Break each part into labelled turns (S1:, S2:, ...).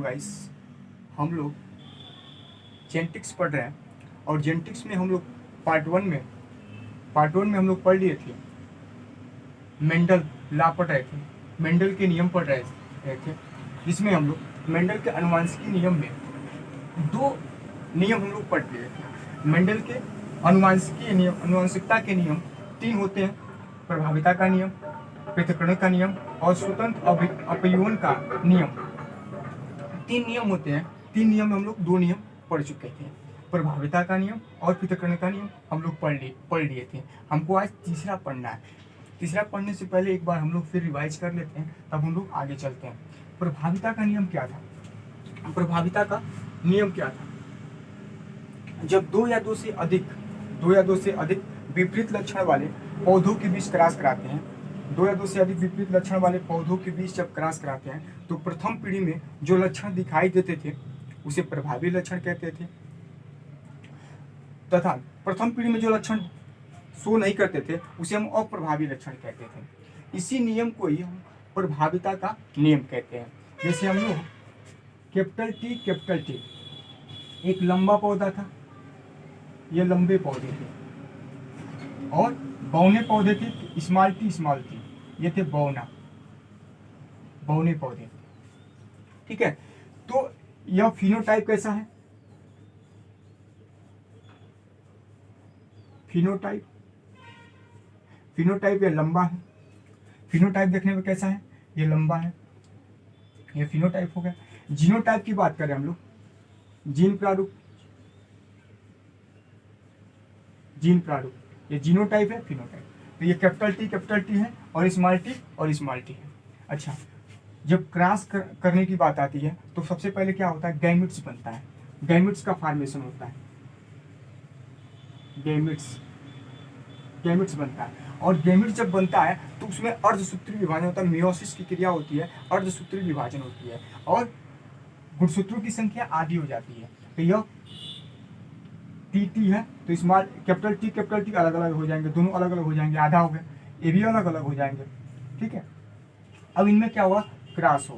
S1: Guys, हम लोग genetics पढ़ रहे हैं और जेनेटिक्स में हम लोग पार्ट वन में हम लोग पढ़ लिए थे, मेंडल लॉ पढ़ रहे थे, मेंडल के नियम पढ़ रहे थे, जिसमें हम लोग मेंडल के अनुवांशिकी नियम में दो नियम हम लोग पढ़ लिए थे। मेंडल के अनुवांशिकता के नियम तीन होते हैं, प्रभाविता का नियम, पृथक्करण का नियम और स्वतंत्र अपयूहन का नियम। तीन नियम होते हैं, तीन नियम में हम लोग दो नियम पढ़ चुके थे, प्रभाविता का नियम और पृथक्करण का नियम हम लोग पढ़ लिए थे। हमको आज तीसरा पढ़ना है। तीसरा पढ़ने से पहले एक बार हम लोग फिर रिवाइज कर लेते हैं, तब हम लोग आगे चलते हैं। प्रभाविता का नियम क्या था? प्रभाविता का नियम क्या था? जब दो या दो से अधिक विपरीत लक्षण वाले पौधों के बीच क्रॉस कराते हैं, दो या दो से अधिक विपरीत लक्षण वाले पौधों के बीच जब क्रॉस कराते हैं तो प्रथम पीढ़ी में जो लक्षण दिखाई देते थे उसे प्रभावी लक्षण कहते थे, तथा प्रथम पीढ़ी में जो लक्षण शो नहीं करते थे उसे हम अप्रभावी लक्षण कहते थे। इसी नियम को ही हम प्रभाविता का नियम कहते हैं। जैसे हम लोग कैपिटल टी एक लंबा पौधा था, ये लंबे पौधे थे, और बौने पौधे थे, स्मॉल टी, ये थे बौने पौधे। ठीक है, तो यह फिनोटाइप कैसा है? फिनोटाइप ये लंबा है। फिनोटाइप देखने में कैसा है? ये लंबा है, ये फिनोटाइप हो गया। जीनोटाइप की बात करें हम लोग, जीन प्रारूप, ये जीनोटाइप है, फिनोटाइप। तो ये कैपिटल टी है और स्मॉल टी है। अच्छा, जब क्रॉस करने की बात आती है तो सबसे पहले क्या होता है? गैमेट्स बनता है, गैमेट्स का फॉर्मेशन होता है, गैमेट्स बनता है। और गैमेट्स जब बनता है तो उसमें अर्धसूत्री विभाजन होता है, मियोसिस की क्रिया होती है, अर्धसूत्री विभाजन होती है और गुणसूत्रों की संख्या आधी हो जाती है। तो यह टी है, तो स्मॉल कैपिटल टी अलग अलग हो जाएंगे, दोनों अलग अलग हो जाएंगे, आधा हो गया, ये भी अलग अलग हो जाएंगे। ठीक है, अब इनमें क्या होगा? क्रॉस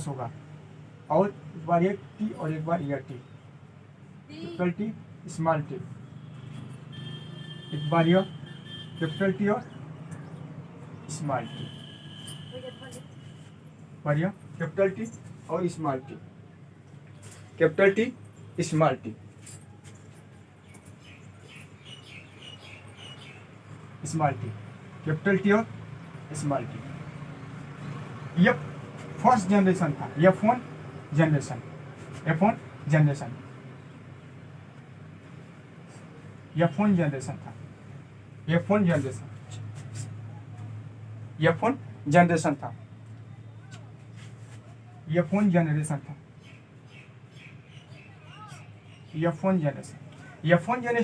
S1: होगा, और एक बार ये टी और एक बार यह T, capital T small T, एक बार यह कैपिटल टी और स्मॉल टी, पर यह कैपिटल टी और small T, capital T small T, capital T और स्मॉल टी। यह फर्स्ट जनरेशन था, F1 जनरेशन, F1 जनरेशन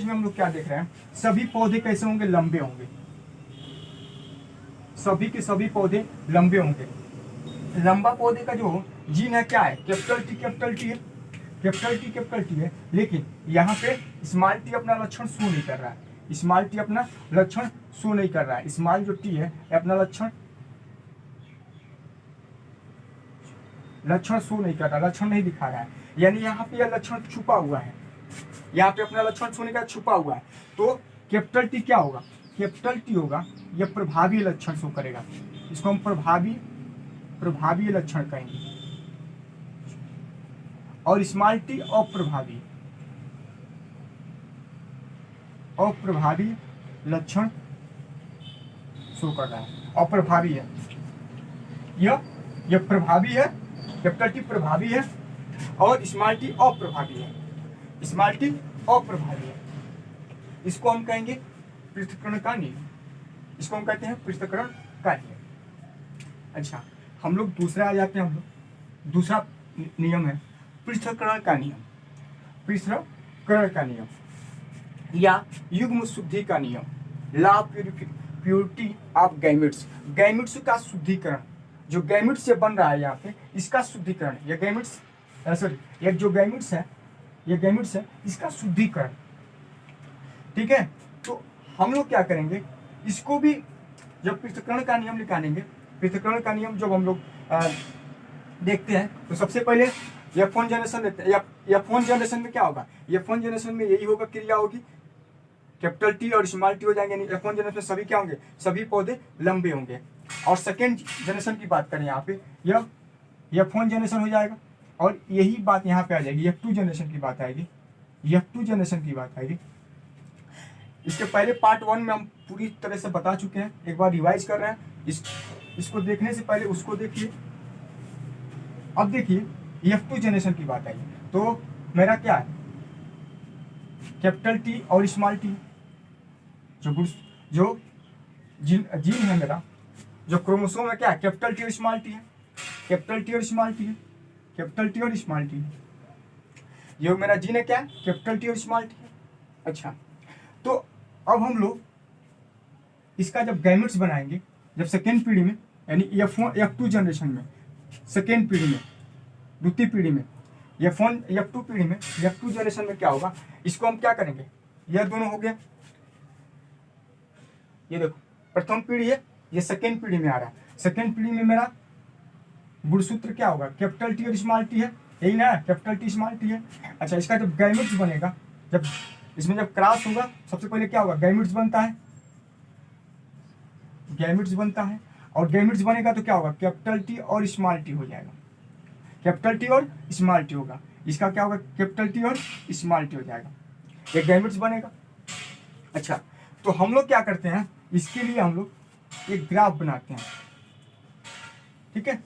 S1: में हम लोग क्या देख रहे हैं? सभी पौधे कैसे होंगे? लंबे होंगे, सभी के सभी पौधे लंबे होंगे। लंबा पौधे का जो जीन है क्या है? कैपिटल टी है, लेकिन यहाँ पे स्मॉल टी अपना लक्षण शो नहीं कर रहा है, स्मॉल जो टी है अपना लक्षण शो नहीं कर रहा, लक्षण नहीं दिखा रहा है, यानी यहाँ पे यह लक्षण छुपा हुआ है, यहाँ पे अपना लक्षण शो नहीं कर, छुपा हुआ है। तो कैपिटल टी क्या होगा? कैपिटल टी होगा, यह प्रभावी लक्षण शो करेगा, इसको हम प्रभावी लक्षण कहेंगे, और स्मॉल टी अप्रभावी लक्षण शो कर रहा है, अप्रभावी है। यह प्रभावी है, कैपिटल टी प्रभावी है और स्मॉल टी अप्रभावी है, इसको हम कहेंगे पृथक्करण का नियम, इसको हम कहते हैं पृथक्करण का नियम। अच्छा, हम लोग दूसरा आ जाते हैं, हम लोग दूसरा नियम है पृथक्करण का नियम या युग्म शुद्धि का नियम, law purity of gametes. Gametes का शुद्धिकरण, जो गैमेट्स से बन रहा है यहाँ पे, इसका शुद्धिकरण, ये जो गैमेट्स है इसका शुद्धिकरण। ठीक है, तो हम लोग क्या करेंगे? इसको भी जब पृथक्करण का नियम निकालेंगे, पृथक्करण का नियम जब हम लोग देखते हैं। तो सबसे पहले F1 जनरेशन लेते हैं। F1 जनरेशन में क्या होगा, F1 जनरेशन में यही होगा, क्रिया होगी, कैपिटल टी और स्मॉल टी हो जाएंगे। यानी F1 जनरेशन में सभी क्या होंगे, सभी पौधे लंबे होंगे। और सेकेंड जनरेशन की बात करें यहाँ पे, यह F1 जनरेशन हो जाएगा और यही बात यहाँ पे आ जाएगी, F2 जनरेशन की बात आएगी, F2 जनरेशन की बात आएगी। इसके पहले पार्ट 1 में हम पूरी तरह से बता चुके हैं, एक बार रिवाइज कर रहे हैं। इसको देखने से पहले उसको देखिए। अब देखिए F2 जनरेशन की बात आई, तो मेरा क्या है, कैपिटल टी और स्मॉल टी, जो जीन है मेरा, जो क्रोमोसोम है क्या है, कैपिटल टी और स्मॉल टी है, कैपिटल टी और स्मॉल टी है, कैपिटल टी और स्मॉल टी। ये मेरा जीन है क्या है, कैपिटल टी और स्मॉल टी है। अच्छा, तो अब हम लोग इसका जब गैमेट्स बनाएंगे, जब सेकेंड पीढ़ी में, यानी F2 जनरेशन में, सेकेंड पीढ़ी में, द्वितीय पीढ़ी में, F2 पीढ़ी में, F2 जनरेशन में क्या होगा, इसको हम क्या करेंगे, यह दोनों हो गया, ये देखो प्रथम पीढ़ी है, ये सेकेंड पीढ़ी में आ रहा है। सेकेंड पीढ़ी में मेरा गुणसूत्र क्या होगा, कैपिटल टी और स्मॉल टी है, यही ना, कैपिटल टी स्मॉल टी है। अच्छा, इसका जब गैमेट्स बनेगा, जब इसमें जब क्रॉस होगा, सबसे पहले क्या होगा, गैमेट्स बनता है, गैमेट्स बनता है, और गैमेट्स बनेगा तो क्या होगा, कैपिटल टी और स्मॉल टी हो जाएगा, कैपिटल टी और स्मॉल टी होगा। इसका क्या होगा, कैपिटल टी और स्मॉल टी हो जाएगा, एक गैमेट्स बनेगा। अच्छा, तो हम लोग क्या करते हैं, इसके लिए हम लोग एक ग्राफ बनाते हैं, ठीक है,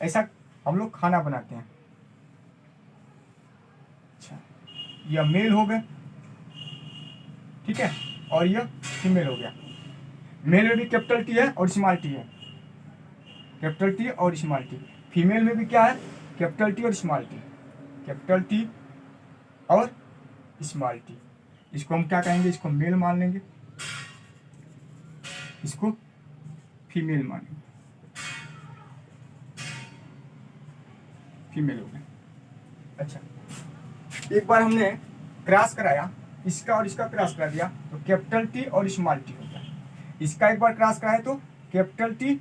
S1: ऐसा हम लोग खाना बनाते हैं। अच्छा, यह मेल हो गया, ठीक है, और यह फीमेल हो गया। मेल में भी कैपिटल टी है और स्मॉल टी है, कैपिटल टी और स्मॉल टी। फीमेल में भी क्या है, कैपिटल टी और स्मॉल टी, कैपिटल टी और स्मॉल टी। इसको हम क्या कहेंगे, इसको मेल मान लेंगे, इसको फीमेल मानेंगे, फीमेल हो गया। अच्छा, एक बार हमने क्रॉस कराया, इसका और इसका क्रॉस करा दिया, तो कैपिटल टी और स्मॉल टी हो गया। इसका एक बार क्रॉस कराए तो कैपिटल टी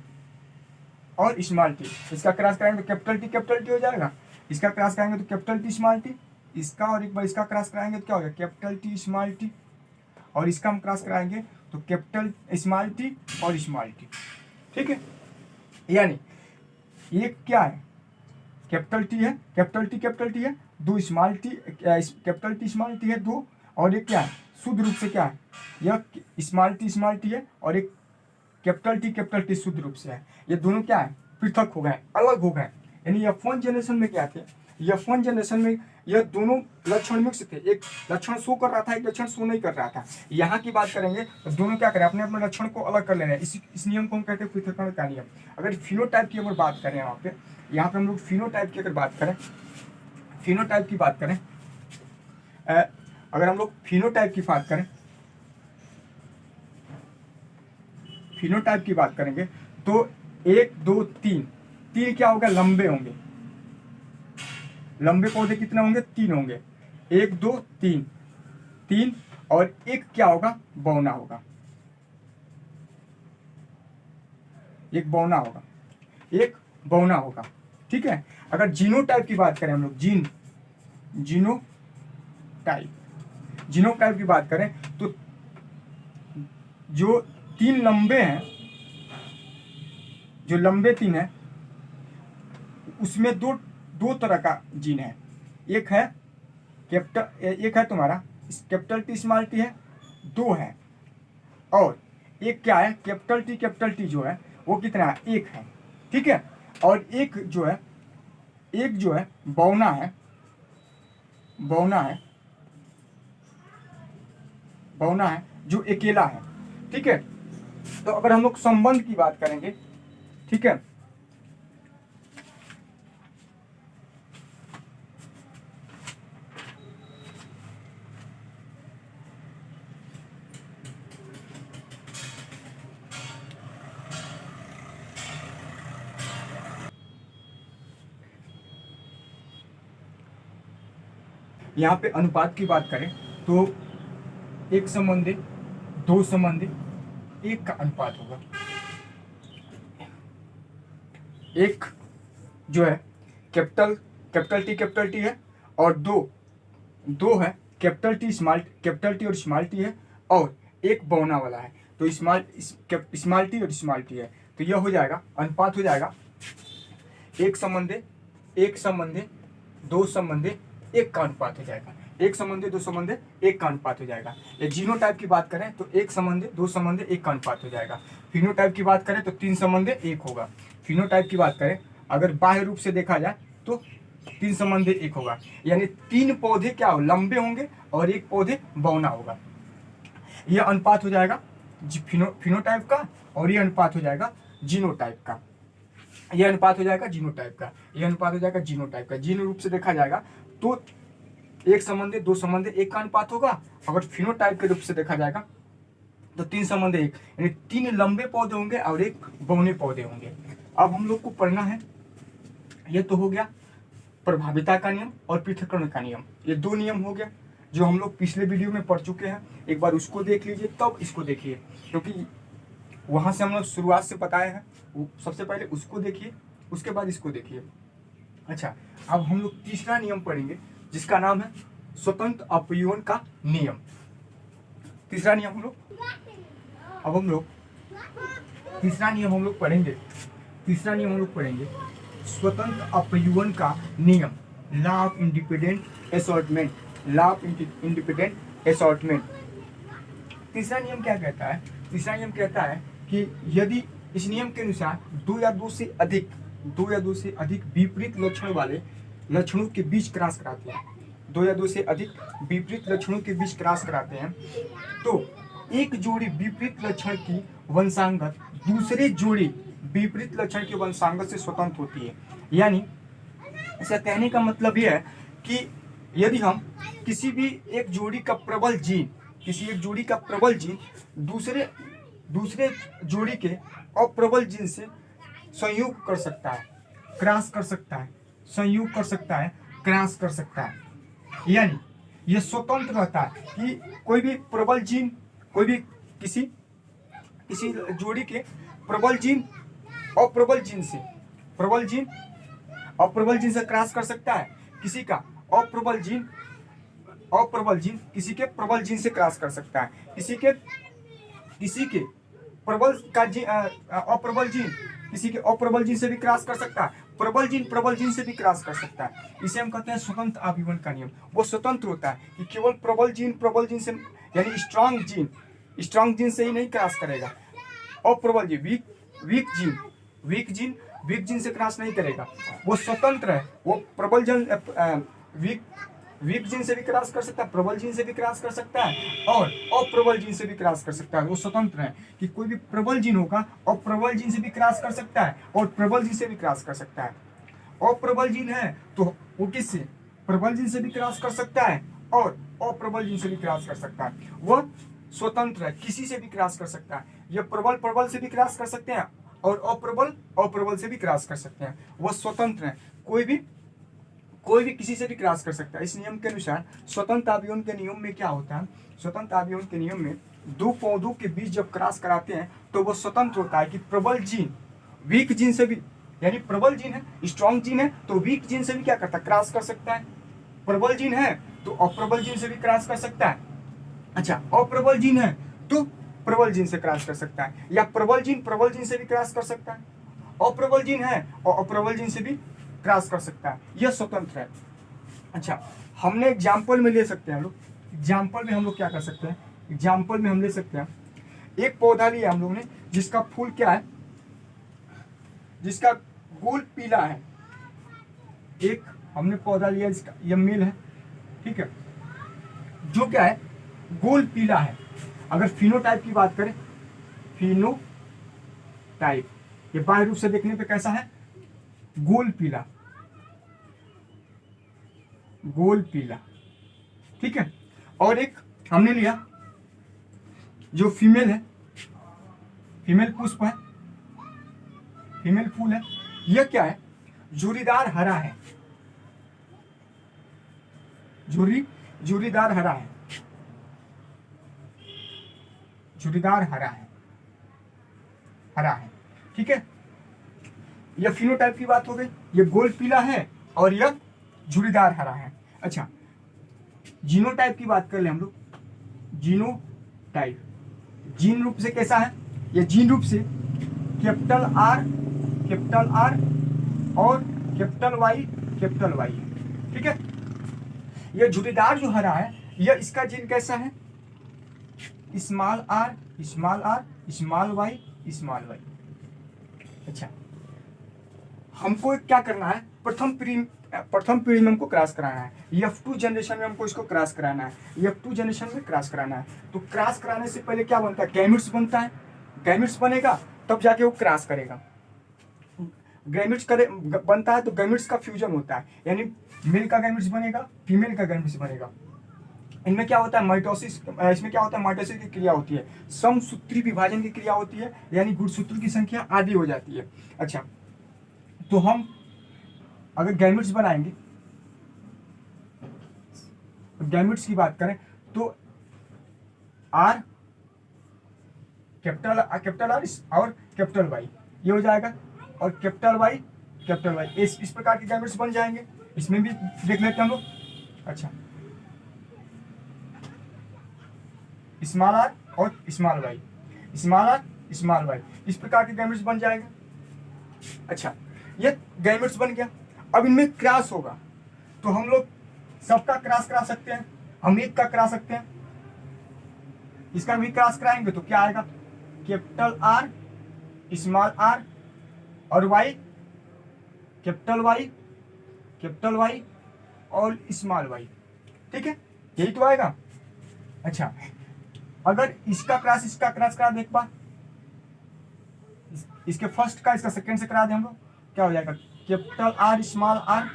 S1: और स्मॉल टी, इसका क्रॉस कराएंगे तो कैपिटल टी हो जाएगा, इसका क्रॉस कराएंगे तो कैपिटल टी स्मॉल टी, इसका और एक बार इसका क्रॉस कराएंगे तो क्या हो गया, कैपिटल टी स्मॉल टी, और इसका हम क्रॉस कराएंगे तो कैपिटल स्मॉल टी और स्मॉल टी, ठीक है। यानी एक क्या है, कैपिटल टी है, कैपिटल टी है, दो small T, capital T small T है दो, और एक क्या है, शुद्ध रूप से क्या है, यह स्मॉल टी है, और एक कैपिटल टी शुद्ध रूप से है। ये दोनों क्या है, पृथक हो गए, अलग हो गए। यानी F1 जनरेशन में क्या थे, F1 जनरेशन में यह दोनों लक्षण मिक्स थे, एक लक्षण शो कर रहा था, एक लक्षण शो नहीं कर रहा था। यहाँ की बात करेंगे तो दोनों क्या करें, अपने अपने लक्षण को अलग कर लेना है। इस नियम को हम कहते हैं पृथक्करण का नियम। अगर फिनोटाइप की अगर बात करें, यहाँ पे हम लोग फिनोटाइप की अगर बात करें, फिनोटाइप की बात करें, अगर हम लोग फिनोटाइप की बात करें, फिनोटाइप की बात करेंगे तो 1 2 3 क्या होगा, लंबे होंगे, लंबे पौधे कितने होंगे, 3 होंगे, 1 2 3, और एक क्या होगा, बौना होगा, एक बौना होगा, एक बौना होगा, ठीक है। अगर जीनोटाइप की बात करें हम लोग, जीनोटाइप की बात करें तो जो 3 लंबे हैं, जो लंबे 3 हैं, उसमें दो तरह का जीन है। एक है एक है तुम्हारा कैपिटल टी स्मॉल टी है, 2 है, और एक क्या है, कैपिटल टी जो है वो कितना है, 1 है, ठीक है। और एक जो है बौना है, जो अकेला है, ठीक है। तो अगर हम लोग संबंध की बात करेंगे, ठीक है, यहाँ पे अनुपात की बात करें तो 1 संबंधी 2 संबंधी 1 का अनुपात होगा। एक जो है कैपिटल टी है, और दो है कैपिटल टी और स्मॉल टी है, और एक बौना वाला है। तो स्मॉल टी और स्मॉल टी है। तो यह हो जाएगा, अनुपात हो जाएगा 1 संबंधे 2 संबंधे 1 का अनुपात हो जाएगा। 1 संबंधे 2 संबंधे 1 का अनुपात हो जाएगा। या जीनोटाइप की बात करें तो 1 संबंधे 2 संबंधे 1 का अनुपात हो जाएगा। फिनोटाइप की बात करें तो 3 संबंधे 1 होगा। फिनोटाइप की बात करें अगर बाह्य रूप से देखा जाए तो 3 संबंधे 1 होगा, यानी 3 पौधे क्या हो, लंबे होंगे और 1 पौधे बौना होगा। यह अनुपात हो जाएगा फिनोटाइप का, और यह अनुपात हो जाएगा जीनोटाइप का। यह अनुपात हो जाएगा जीनोटाइप का, यह अनुपात हो जाएगा जीनोटाइप का। जीन रूप से देखा जाएगा तो 1 संबंधे 2 संबंधे 1 का अनुपात होगा। अगर फिनोटाइप के रूप से देखा जाएगा तो 3 संबंधे 1, यानी 3 लंबे पौधे होंगे और 1 बौने पौधे होंगे। अब हम लोग को पढ़ना है, यह तो हो गया प्रभाविता का नियम और पृथक्करण का नियम। ये 2 नियम हो गया जो हम लोग पिछले वीडियो में पढ़ चुके हैं। एक बार उसको देख लीजिए तब इसको देखिए, क्योंकि वहां से हम लोग शुरुआत से बताए हैं। सबसे पहले उसको देखिए, उसके बाद इसको देखिए। अच्छा, अब हम लोग तीसरा नियम पढ़ेंगे जिसका नाम है स्वतंत्र अपव्यवन का नियम। तीसरा नियम हम लोग तीसरा नियम हम लोग पढ़ेंगे स्वतंत्र अपव्यवन का नियम, लॉ ऑफ इंडिपेंडेंट असॉर्टमेंट। तीसरा नियम क्या कहता है? तीसरा नियम कहता है कि यदि इस नियम के अनुसार 2 या 2 से अधिक विपरीत लक्षण वाले लक्षणों के बीच क्रॉस कराते हैं, 2 या 2 से अधिक विपरीत लक्षणों के बीच क्रॉस कराते हैं, तो एक जोड़ी विपरीत लक्षण की वंशांगत दूसरे जोड़ी विपरीत लक्षण के वंशांगत से स्वतंत्र होती है। यानी ऐसा कहने का मतलब यह है कि यदि हम किसी भी एक जोड़ी का प्रबल जीन दूसरे जोड़ी के अप्रबल जीन से संयोग कर सकता है, क्रॉस कर सकता है, संयोग कर सकता है, क्रॉस कर सकता है। यानी यह स्वतंत्र रहता है कि कोई भी प्रबल जीन, कोई भी किसी जोड़ी के प्रबल जीन अप्रबल जीन से क्रॉस कर सकता है, किसी का अप्रबल जीन किसी के प्रबल जीन से क्रॉस कर सकता है, किसी के प्रबल का अप्रबल जीन किसी के अप्रबल जीन से भी क्रॉस कर सकता है, प्रबल जीन से भी क्रॉस कर सकता है। इसे हम कहते हैं स्वतंत्र अपव्यवन का नियम। वो स्वतंत्र होता है कि केवल प्रबल जीन से, यानी स्ट्रांग जीन से ही नहीं क्रॉस करेगा। अप्रबल जीन वीक जीन से क्रॉस नहीं करेगा। वो स्वतंत्र है, वो प्रबल जीन वीक जीन से भी क्रॉस कर सकता है, प्रबल जीन से भी क्रॉस कर सकता है, और अप्रबल जीन से भी क्रॉस कर सकता है। वो स्वतंत्र है कि कोई भी प्रबल जीन होगा और प्रबल जीन से भी क्रॉस कर सकता है और प्रबल जीन से भी क्रॉस कर सकता है। अप्रबल जीन है तो वो किससे, प्रबल जीन से भी क्रॉस कर सकता है और अप्रबल जीन से भी क्रॉस कर सकता है। वह स्वतंत्र है, किसी से भी क्रॉस कर सकता है। यह प्रबल से भी क्रॉस कर सकते हैं और अप्रबल से भी क्रॉस कर सकते हैं। वह स्वतंत्र है, कोई भी किसी से भी क्रॉस कर सकता है। इस नियम के अनुसार स्वतंत्र अपव्यवन के नियम में क्या होता है? स्वतंत्र अपव्यवन के नियम में 2 पौधों के बीच जब क्रॉस कराते हैं तो वो स्वतंत्र होता है कि प्रबल जीन वीक जीन से भी, यानी प्रबल जीन है, स्ट्रॉन्ग जीन है तो वीक जीन से भी क्या करता है, क्रॉस कर सकता है। प्रबल जीन है तो अप्रबल जीन से भी क्रॉस कर सकता है। अच्छा, अप्रबल जीन है तो प्रबल जीन से क्रॉस कर सकता है, या प्रबल जीन से भी क्रॉस कर सकता है। अप्रबल जीन है और अप्रबल जीन से भी क्रॉस कर सकता है। यह स्वतंत्र है। अच्छा, हमने एग्जाम्पल में ले सकते हैं हम लोग। एग्जाम्पल में हम लोग क्या कर सकते हैं? एग्जाम्पल में हम ले सकते हैं, एक पौधा लिया हम लोग ने जिसका फूल क्या है, जिसका गोल पीला है। एक हमने पौधा लिया जिसका यह मेल है, ठीक है, जो क्या है, गोल पीला है। अगर फिनोटाइप की बात करें, फिनोटाइप ये बाह्य रूप से देखने पे कैसा है, गोल पीला, ठीक है। और एक हमने लिया जो फीमेल है, फीमेल पुष्प है, फीमेल फूल है। यह क्या है, झुर्रीदार हरा है, झुर्रीदार हरा है, झुर्रीदार हरा है, ठीक है। यह फिनोटाइप की बात हो गई। यह गोल पीला है और यह झुर्रीदार हरा है। अच्छा, जीनोटाइप की बात कर ले हम लोग। जीनोटाइप जीन रूप से कैसा है? यह जीन रूप से कैपिटल आर और कैपिटल वाई है। ठीक है, यह झुर्रीदार जो हरा है, यह इसका जीन कैसा है? Small R small Y. अच्छा, हमको क्या करना है? प्रथम पीढ़ी में हमको क्रॉस कराना है। F2 जनरेशन में हमको इसको क्रॉस कराना है। F2 जनरेशन में क्रॉस कराना है। तो क्रॉस कराने से पहले क्या बनता है? गैमेट्स बनता है। गैमेट्स बनेगा तब जाके वो क्रॉस करेगा। बनता है तो गैमेट्स का फ्यूजन होता है, यानी मेल का गैमेट्स बनेगा, फीमेल का गैमेट्स बनेगा। इनमें क्या होता है? माइटोसिस। इसमें क्या होता है? माइटोसिस की क्रिया होती है, समसूत्री विभाजन की क्रिया होती है, यानी गुणसूत्रों की संख्या आधी हो जाती है। अच्छा, तो हम अगर गैमेट्स बनाएंगे, गैमेट्स की बात करें तो आर कैपिटल आर और कैपिटल वाई ये हो जाएगा, और कैपिटल वाई इस प्रकार के गैमेट्स बन जाएंगे। इसमें भी देख लेते हैं हम लोग। अच्छा, स्मॉल आर और स्मॉल वाई इस प्रकार के गैमेट्स बन जाएंगे। अच्छा, ये गैमेट्स बन गया। अब इनमें क्रॉस होगा तो हम लोग सबका क्रॉस करा सकते हैं, हम एक का करा सकते हैं। इसका भी क्रॉस कराएंगे तो क्या आएगा? कैपिटल आर स्मॉल आर और वाई कैपिटल वाई और स्मॉल वाई। ठीक है, यही तो आएगा। अच्छा, अगर इसका क्रॉस करा दे एक बार, इसके फर्स्ट का इसका सेकंड से करा दे हम लोग, क्या हो जाएगा? कैपिटल आर स्मॉल आर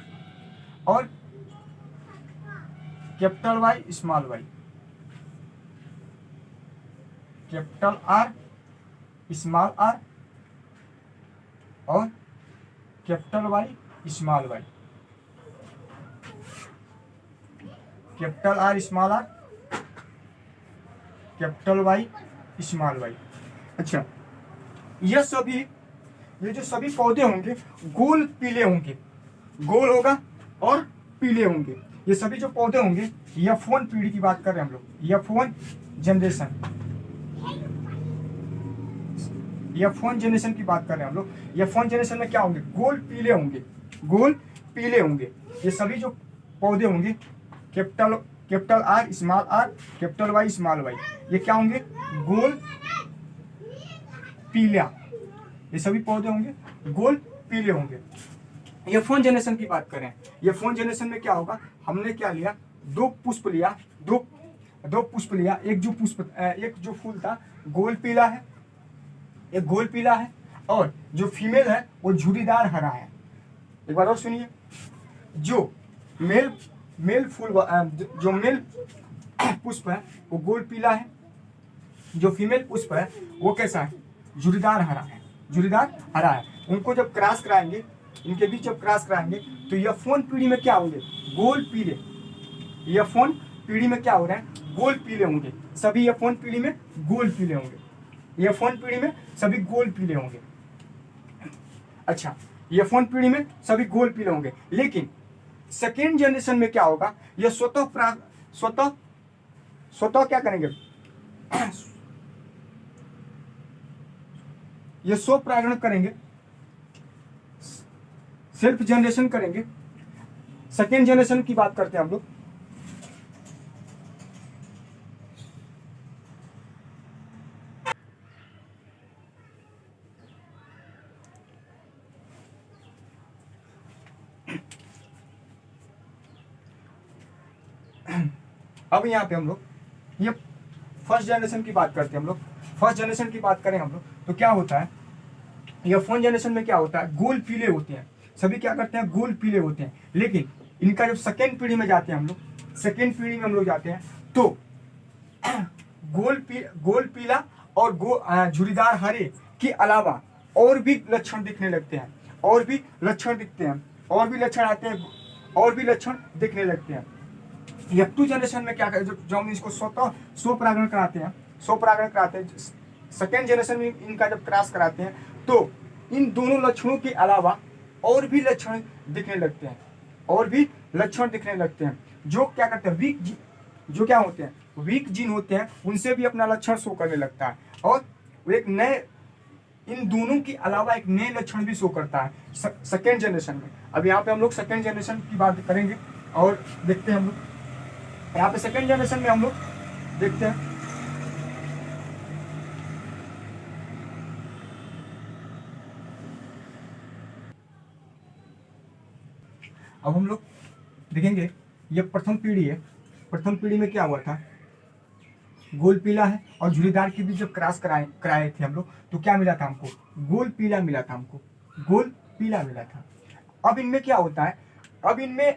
S1: और capital Y small Y. Capital R small R और capital Y small Y. Capital R small R capital Y small Y. अच्छा, ये जो सभी पौधे होंगे गोल पीले होंगे, गोल होगा और पीले होंगे। ये सभी जो पौधे होंगे, F1 पीढ़ी की बात कर रहे हैं हम लोग, F1 जनरेशन की बात कर रहे हैं हम लोग। F1 जनरेशन में क्या होंगे? गोल पीले होंगे। ये सभी जो पौधे होंगे capital R small R capital Y small Y, ये क्या होंगे? गोल पीला। ये सभी पौधे होंगे गोल पीले होंगे। F1 जनरेशन की बात करें, F1 जनरेशन में क्या होगा? हमने क्या लिया? दो पुष्प लिया। एक जो फूल था गोल पीला है, एक गोल पीला है, और जो फीमेल है वो झुर्रीदार हरा है। एक बार और सुनिए, जो मेल पुष्प है वो गोल पीला है, जो फीमेल पुष्प है वो कैसा है? झुर्रीदार हरा है। उनको जब क्रॉस कराएंगे, इनके बीच जब क्रॉस कराएंगे तो F1 पीढ़ी में क्या होंगे? गोल पीले। F1 पीढ़ी में क्या हो रहा है? गोल पीले होंगे। सभी F1 पीढ़ी में गोल पीले होंगे। F1 पीढ़ी में सभी गोल पीले होंगे। अच्छा, F1 पीढ़ी में सभी गोल पीले होंगे, लेकिन सेकेंड जनरेशन में क्या होगा? यह स्वतः क्या करेंगे? ये स्वपरागण करेंगे, सेल्फ जनरेशन करेंगे। सेकेंड जनरेशन की बात करते हैं हम लोग। अब यहाँ पे हम लोग ये फर्स्ट जनरेशन की बात करते हैं हम लोग। फर्स्ट जनरेशन की बात करें हम लोग तो क्या होता है? F1 जनरेशन में क्या होता है? गोल पीले होते हैं। सभी क्या करते हैं? गोल पीले होते हैं। लेकिन इनका जब सेकेंड पीढ़ी में जाते हैं हम लोग, सेकेंड पीढ़ी में हम लोग जाते हैं तो गोल पीला और झुर्रीदार हरे के अलावा और भी लक्षण दिखने लगते हैं, और भी लक्षण दिखते हैं, और भी लक्षण आते हैं, और भी लक्षण दिखने लगते हैं। F2 जनरेशन में क्या करें? जो हम इसको स्वपरागण कराते हैं, सेकेंड जनरेशन में इनका जब क्रॉस कराते हैं तो इन दोनों लक्षणों के अलावा और भी लक्षण दिखने लगते हैं। और भी लक्षण दिखने लगते हैं। जो क्या करते हैं, जो क्या होते हैं, वीक जीन होते हैं, उनसे भी अपना लक्षण शो करने लगता है। और वो एक नए, इन दोनों के अलावा एक नए लक्षण भी शो करता है सेकेंड जनरेशन में। अब यहाँ पे हम लोग सेकेंड जनरेशन की बात करेंगे और देखते हैं हम लोग यहाँ पे सेकेंड जनरेशन में हम लोग देखते हैं। अब हम लोग देखेंगे ये प्रथम पीढ़ी है। प्रथम पीढ़ी में क्या हुआ था, गोल पीला है और झुर्रीदार के बीच जब क्रॉस कराए थे हम लोग, तो क्या मिला था हमको, गोल पीला मिला था हमको, गोल पीला मिला था। अब इनमें क्या होता है, अब इनमें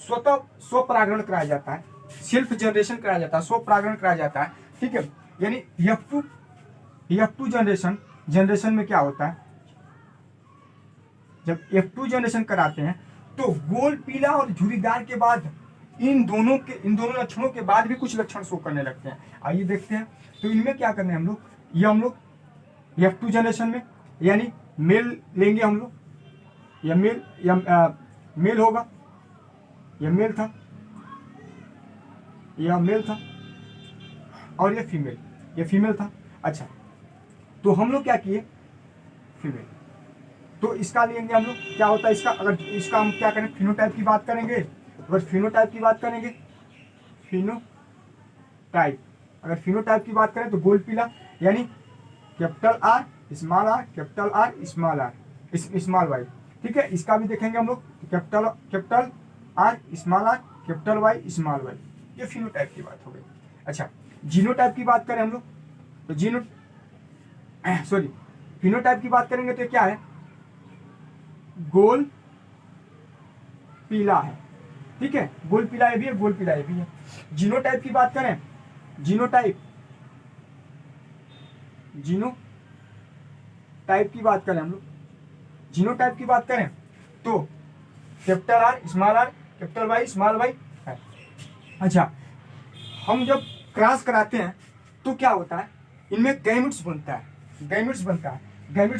S1: स्वतः स्वपरागण कराया जाता है, सेल्फ जनरेशन कराया जाता है, स्वपरागण कराया जाता है, ठीक है। यानी F2 जनरेशन में क्या होता है, जब F2 जनरेशन कराते हैं तो गोल पीला और झुर्रीदार के बाद इन दोनों लक्षणों के बाद भी कुछ लक्षण शो करने लगते हैं। आइए देखते हैं। तो इनमें क्या करने हम लोग, ये हम लोग F2 जनरेशन में यानी मेल लेंगे हम लोग, या मेल होगा, यह मेल था, और ये फीमेल था। अच्छा, तो हम लोग क्या किए, फीमेल, तो इसका लेंगे हम लोग, क्या होता है इसका, अगर इसका हम क्या करें, फिनोटाइप की बात करेंगे। अगर फिनोटाइप की बात करेंगे, अगर फिनोटाइप की बात करें तो गोल पीला, यानी capital R small r, capital R small y, ठीक है। इसका भी देखेंगे हम लोग, capital R small r, capital Y small y, ये फिनोटाइप की बात हो गई। अच्छा, जीनोटाइप की बात करें हम लोग तो फिनोटाइप की बात करेंगे तो क्या है, गोल पीला है, ठीक है, गोल पीला ये भी है, गोल पीला ये भी है। जीनोटाइप की बात करें, जीनोटाइप की बात करें हम लोग, जीनोटाइप की बात करें तो capital R small r, capital Y small y है। अच्छा, हम जब क्रॉस कराते हैं तो क्या होता है, इनमें गैमेट्स बनता है, गैमेट्स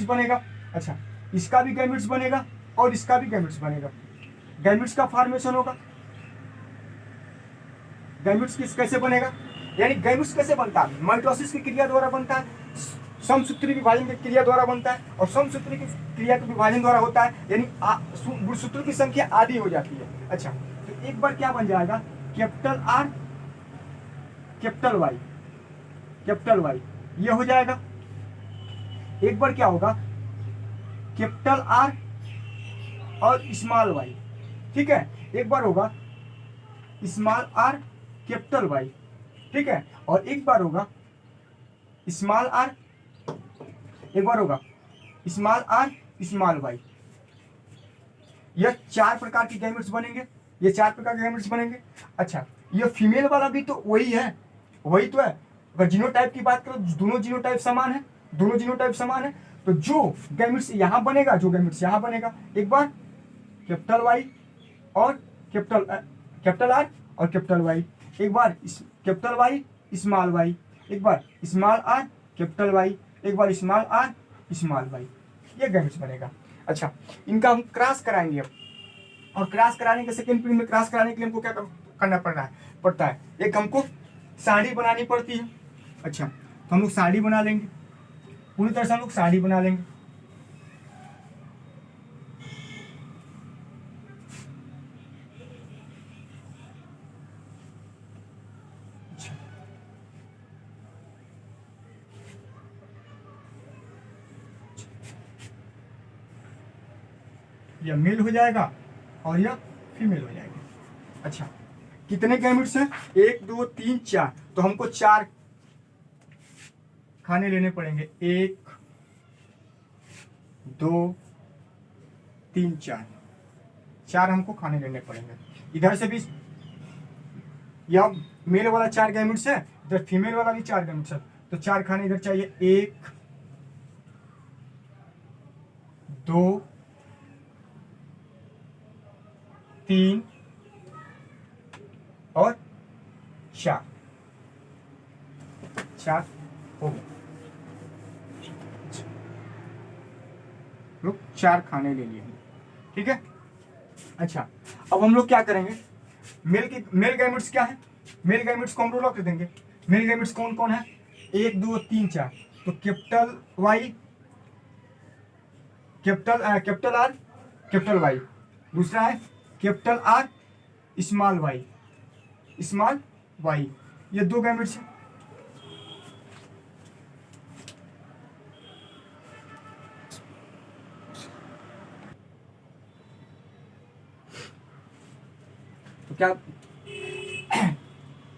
S1: बनेगा। अच्छा, इसका भी गैमेट्स बनेगा और इसका भी गैमेट्स बनेगा। गैमेट्स का फॉर्मेशन होगा, गैमेट्स कैसे बनेगा, यानी गैमेट्स कैसे बनता है, माइटोसिस की क्रिया द्वारा बनता है, समसूत्री विभाजन की क्रिया द्वारा बनता है, और समसूत्री की क्रिया के विभाजन द्वारा होता है, यानी गुणसूत्रों की संख्या आधी हो जाती है। अच्छा, तो एक बार क्या बन जाएगा, कैपिटल R कैपिटल Y ये हो जाएगा। एक बार क्या होगा, कैपिटल R और स्मॉल y, ठीक है। एक बार होगा स्मॉल r कैपिटल Y, ठीक है, और एक बार होगा स्मॉल r, एक बार होगा स्मॉल r स्मॉल y। यह 4 प्रकार के गैमेट्स बनेंगे, ये 4 प्रकार के गैमेट्स बनेंगे। अच्छा, ये फीमेल वाला भी तो वही है, वही तो है। अगर जीनोटाइप की बात करो, दोनों जीनोटाइप समान है, तो जो गैमेट्स यहाँ बनेगा, जो गैमेट्स यहाँ बनेगा, एक बार कैपिटल Y और कैपिटल R और कैपिटल Y, एक बार कैपिटल Y स्मॉल y, एक बार स्मॉल r कैपिटल Y, एक बार स्मॉल r स्मॉल y, ये गैमेट्स बनेगा। अच्छा, इनका हम क्रॉस कराएंगे अब, और क्रॉस कराने के सेकेंड पीरियड में क्रॉस कराने के लिए हमको क्या करना पड़ता है, एक हमको साड़ी बनानी पड़ती है। अच्छा, तो हम लोग साड़ी बना लेंगे, पूरी तरह से हम लोग साड़ी बना लेंगे। यह मेल हो जाएगा और यह फीमेल हो जाएगी। अच्छा, कितने गैमेट्स हैं, 1 2 3 4, तो हमको 4 खाने लेने पड़ेंगे, 1 2 3 4 हमको खाने लेने पड़ेंगे। इधर से भी यह मेल वाला 4 गैमेट्स है, इधर फीमेल वाला भी 4 गैमेट्स है, तो 4 खाने इधर चाहिए, 1 2 3 और 4 हो गए। लोग 4 खाने ले लिए, ठीक है। अच्छा, अब हम लोग क्या करेंगे, मेल गैमेट्स क्या है, मेल गैमेट्स को हम लोग रख देंगे। मेल गैमेट्स कौन कौन है, 1 2 3 4। तो capital Y, capital R, capital Y. दूसरा है capital R, small Y, small Y. ये 2 गैमेट्स हैं। तो क्या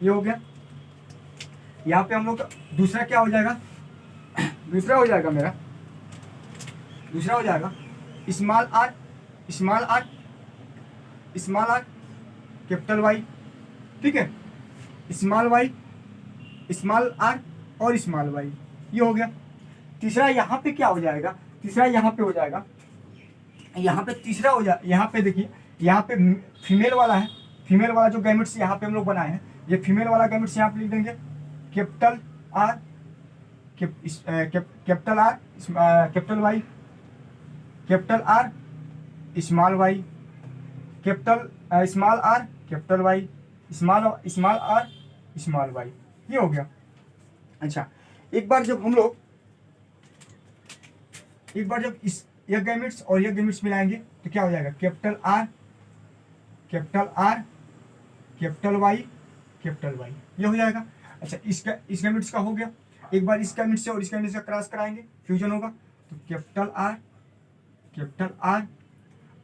S1: ये हो गया। यहाँ पे हम लोग दूसरा क्या हो जाएगा, दूसरा हो जाएगा मेरा, दूसरा हो जाएगा small R, small R, small R, capital Y. ठीक है, स्मॉल वाई, स्मॉल आर और स्मॉल वाई, ये हो गया। तीसरा यहाँ पे क्या हो जाएगा, तीसरा यहाँ पे हो जाएगा, यहाँ पे तीसरा हो जाए, यहाँ पे देखिए, यहाँ पे फीमेल वाला है, फीमेल वाला जो गैमेट्स यहाँ पे हम लोग बनाए हैं, ये फीमेल वाला गैमेट्स यहाँ पे लिख देंगे capital R, capital R, capital Y, capital R, small Y, capital small R, capital Y, small small R, small Y, ये हो गया। अच्छा, एक बार जब इस ये गैमेट्स और ये गैमेट्स मिलाएंगे तो क्या हो जाएगा, capital R, capital R, capital Y, capital Y, ये हो जाएगा। अच्छा, इस गैमेट्स का हो गया। एक बार इस गैमेट से और इस गैमेट से क्रॉस कराएंगे, फ्यूजन होगा, तो कैपिटल आर, कैपिटल आर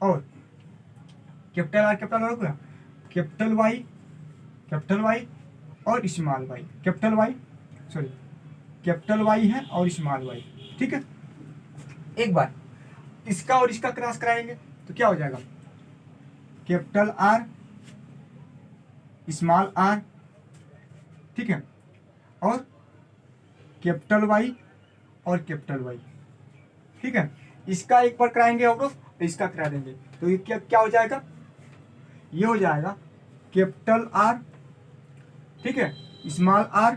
S1: और कैपिटल आर, कैपिटल आर होगा, कैपिटल वाई और small Y, capital Y, sorry capital Y है और स्मॉल वाई। ठीक है, एक बार इसका और इसका क्रॉस कराएंगे तो क्या हो जाएगा, कैपिटल आर, स्मॉल आर, ठीक है, और कैपिटल वाई और कैपिटल वाई। ठीक है, इसका एक बार कराएंगे हम लोग, तो इसका करा देंगे, तो ये क्या क्या हो जाएगा, ये हो जाएगा कैपिटल आर, ठीक है, small R,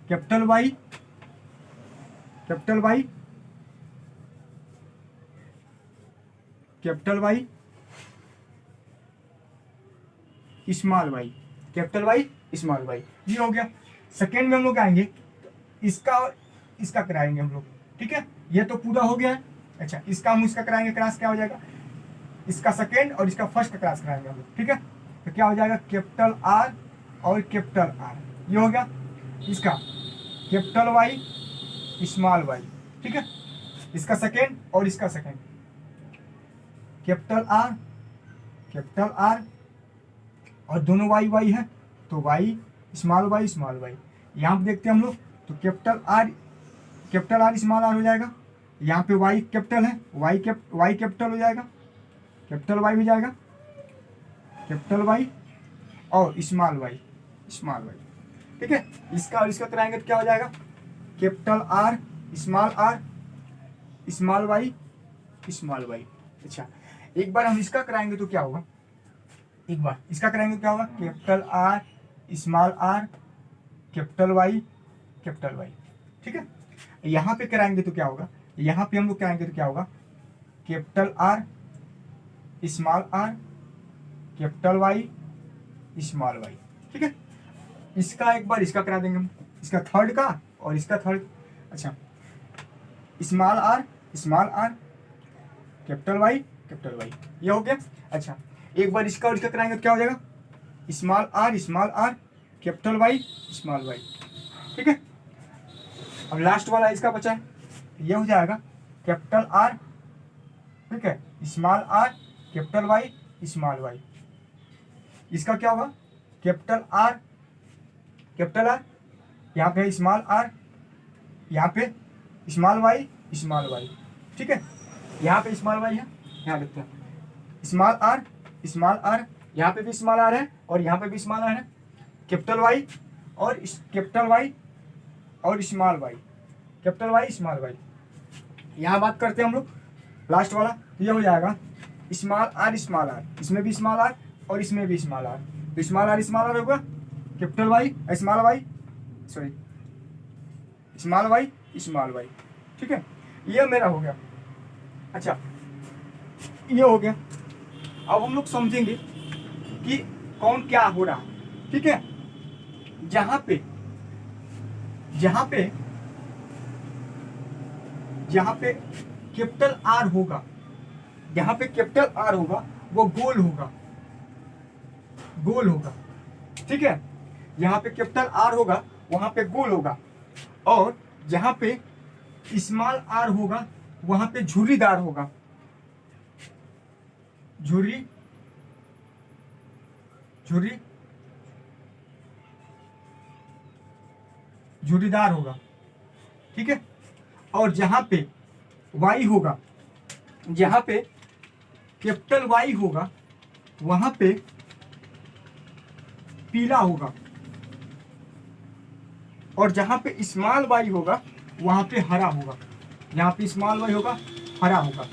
S1: capital Y, capital Y, capital Y, small Y, capital Y, small Y, ये हो गया। सेकेंड में हम लोग आएंगे, इसका और इसका कराएंगे हम लोग। ठीक है, ये तो पूरा हो गया है। अच्छा, इसका हम इसका कराएंगे, क्रॉस क्या हो जाएगा, इसका सेकेंड और इसका फर्स्ट का क्रॉस कराएंगे हम लोग। ठीक है, तो क्या हो जाएगा, कैपिटल आर और कैपिटल आर, ये हो गया। इसका कैपिटल वाई, स्मॉल वाई, ठीक है, इसका सेकेंड और इसका सेकेंड, कैपिटल आर और दोनों वाई वाई है, तो Y, small Y, small Y. यहाँ पे देखते हैं हम लोग, तो कैपिटल आर स्मॉल आर हो जाएगा। यहाँ पे वाई कैपिटल है, वाई कैपिटल हो जाएगा, कैपिटल वाई हो जाएगा, कैपिटल वाई और स्मॉल वाई, स्मॉल वाई। ठीक है, इसका और इसका कराएंगे तो क्या हो जाएगा, capital R, small Y, small Y. अच्छा, एक बार हम इसका कराएंगे तो क्या होगा, एक बार इसका कराएंगे तो क्या होगा, capital R, small R, capital Y, capital Y. ठीक है, यहाँ पे कराएंगे तो क्या होगा, यहाँ पे हम लोग कराएंगे तो क्या होगा, capital R, small R, capital Y, small Y. ठीक है, इसका एक बार इसका करा देंगे हम, इसका थर्ड का और इसका थर्ड। अच्छा, स्मॉल आर, कैपिटल वाई, ये हो गया। अच्छा, एक बार इसका और इसका कराएंगे तो क्या हो जाएगा, small R, capital Y, small Y. ठीक है, अब लास्ट वाला इसका बचा है, ये हो जाएगा कैपिटल आर, ठीक है, small R, capital Y, small Y. इसका क्या होगा, कैपिटल आर, यहाँ पे स्मॉल आर, यहाँ पे स्मॉल वाई, ठीक है, यहाँ पे स्मॉल वाई है, यहाँ देखते हैं, स्मॉल आर, यहाँ पे भी स्मॉल आर है और यहाँ पे भी स्मॉल आर है, कैपिटल वाई और कैपिटल वाई और small Y, capital Y, small Y. यहाँ बात करते हैं हम लोग लास्ट वाला, तो ये हो जाएगा स्मॉल आर, इसमें भी स्मॉल आर और इसमें भी स्मॉल आर, तो स्मॉल आर होगा, capital Y, small Y, sorry small Y, small Y. ठीक है, ये मेरा हो गया। अच्छा, ये हो गया। अब हम लोग समझेंगे कि कौन क्या हो रहा है। ठीक है, जहां पे कैपिटल आर होगा, जहां पे कैपिटल आर होगा वो गोल होगा, गोल होगा। ठीक है, यहाँ पे कैपिटल आर होगा वहां पे गोल होगा, और जहां पे स्मॉल आर होगा वहां पे झुर्रीदार होगा, झुर्री झुर्री झुर्रीदार होगा। ठीक है, और जहां पे वाई होगा, जहां पे कैपिटल वाई होगा वहां पे पीला होगा, और जहां पे स्मॉल वाई होगा वहां पे हरा होगा, जहां पे स्मॉल वाई होगा हरा होगा।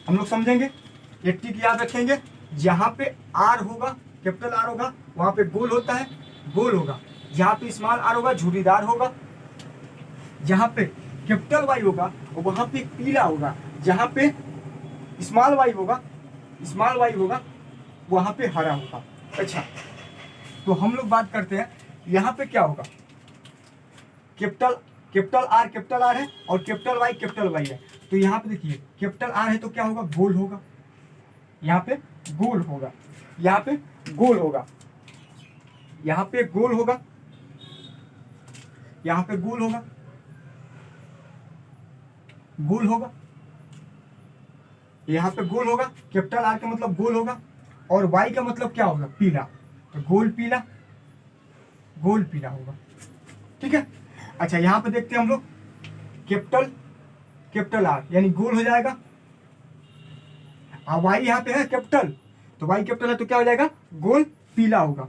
S1: हम लोग समझेंगे, एक टिक याद रखेंगे, जहां पे आर होगा, कैपिटल आर होगा वहां पे गोल होता है, गोल होगा। जहां पे स्मॉल आर होगा झुर्रीदार होगा, जहां पे कैपिटल वाई होगा वहां पे पीला होगा, जहां पे स्मॉल वाई होगा वहां पे हरा होगा। अच्छा, तो हम लोग बात करते हैं यहाँ पे क्या होगा, कैपिटल आर है और कैपिटल वाई है। तो यहाँ पे देखिए कैपिटल आर है तो क्या होगा, गोल होगा, यहाँ पे गोल होगा, यहाँ पे गोल होगा, यहाँ पे गोल होगा, यहाँ पे गोल होगा, गोल होगा, यहाँ पे गोल होगा। कैपिटल आर का मतलब गोल होगा, और वाई का मतलब क्या होगा, पीला, तो गोल पीला, गोल पीला होगा। ठीक है, अच्छा यहाँ पे देखते हैं हम लोग, कैपिटल आर यानी गोल हो जाएगा, और वाई यहाँ पे है कैपिटल, तो वाई कैपिटल है तो क्या हो जाएगा, गोल पीला होगा।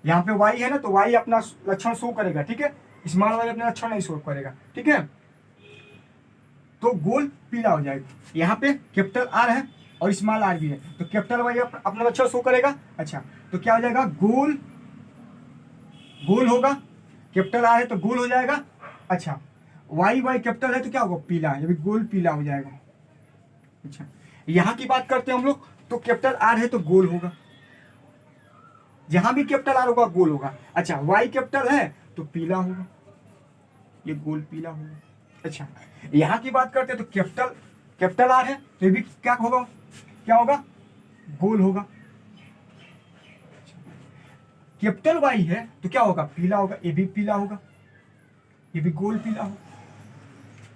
S1: यहाँ पे वाई है ना, तो वाई अपना लक्षण शो करेगा। ठीक है, स्मॉल वाई अपना लक्षण नहीं शो करेगा। ठीक है, तो गोल पीला हो जाएगा। यहाँ पे कैपिटल आर है और स्मॉल आर भी है, तो कैपिटल वाई अपना लक्षण शो करेगा। अच्छा, तो क्या हो जाएगा, गोल गोल होगा, कैपिटल आर है तो गोल हो जाएगा। अच्छा, वाई कैपिटल है तो क्या होगा, पीला, ये भी गोल पीला हो जाएगा। अच्छा, यहाँ की बात करते हैं हम लोग, तो कैपिटल आर है तो गोल होगा, जहां भी कैपिटल आर होगा गोल होगा। अच्छा, वाई कैपिटल है तो पीला होगा, ये गोल पीला होगा। अच्छा, यहाँ की बात करते हैं तो कैपिटल आर है तो ये भी क्या होगा, गोल होगा। कैपिटल वाई है तो क्या होगा, पीला होगा, ये भी पीला होगा, ये भी गोल पीला होगा।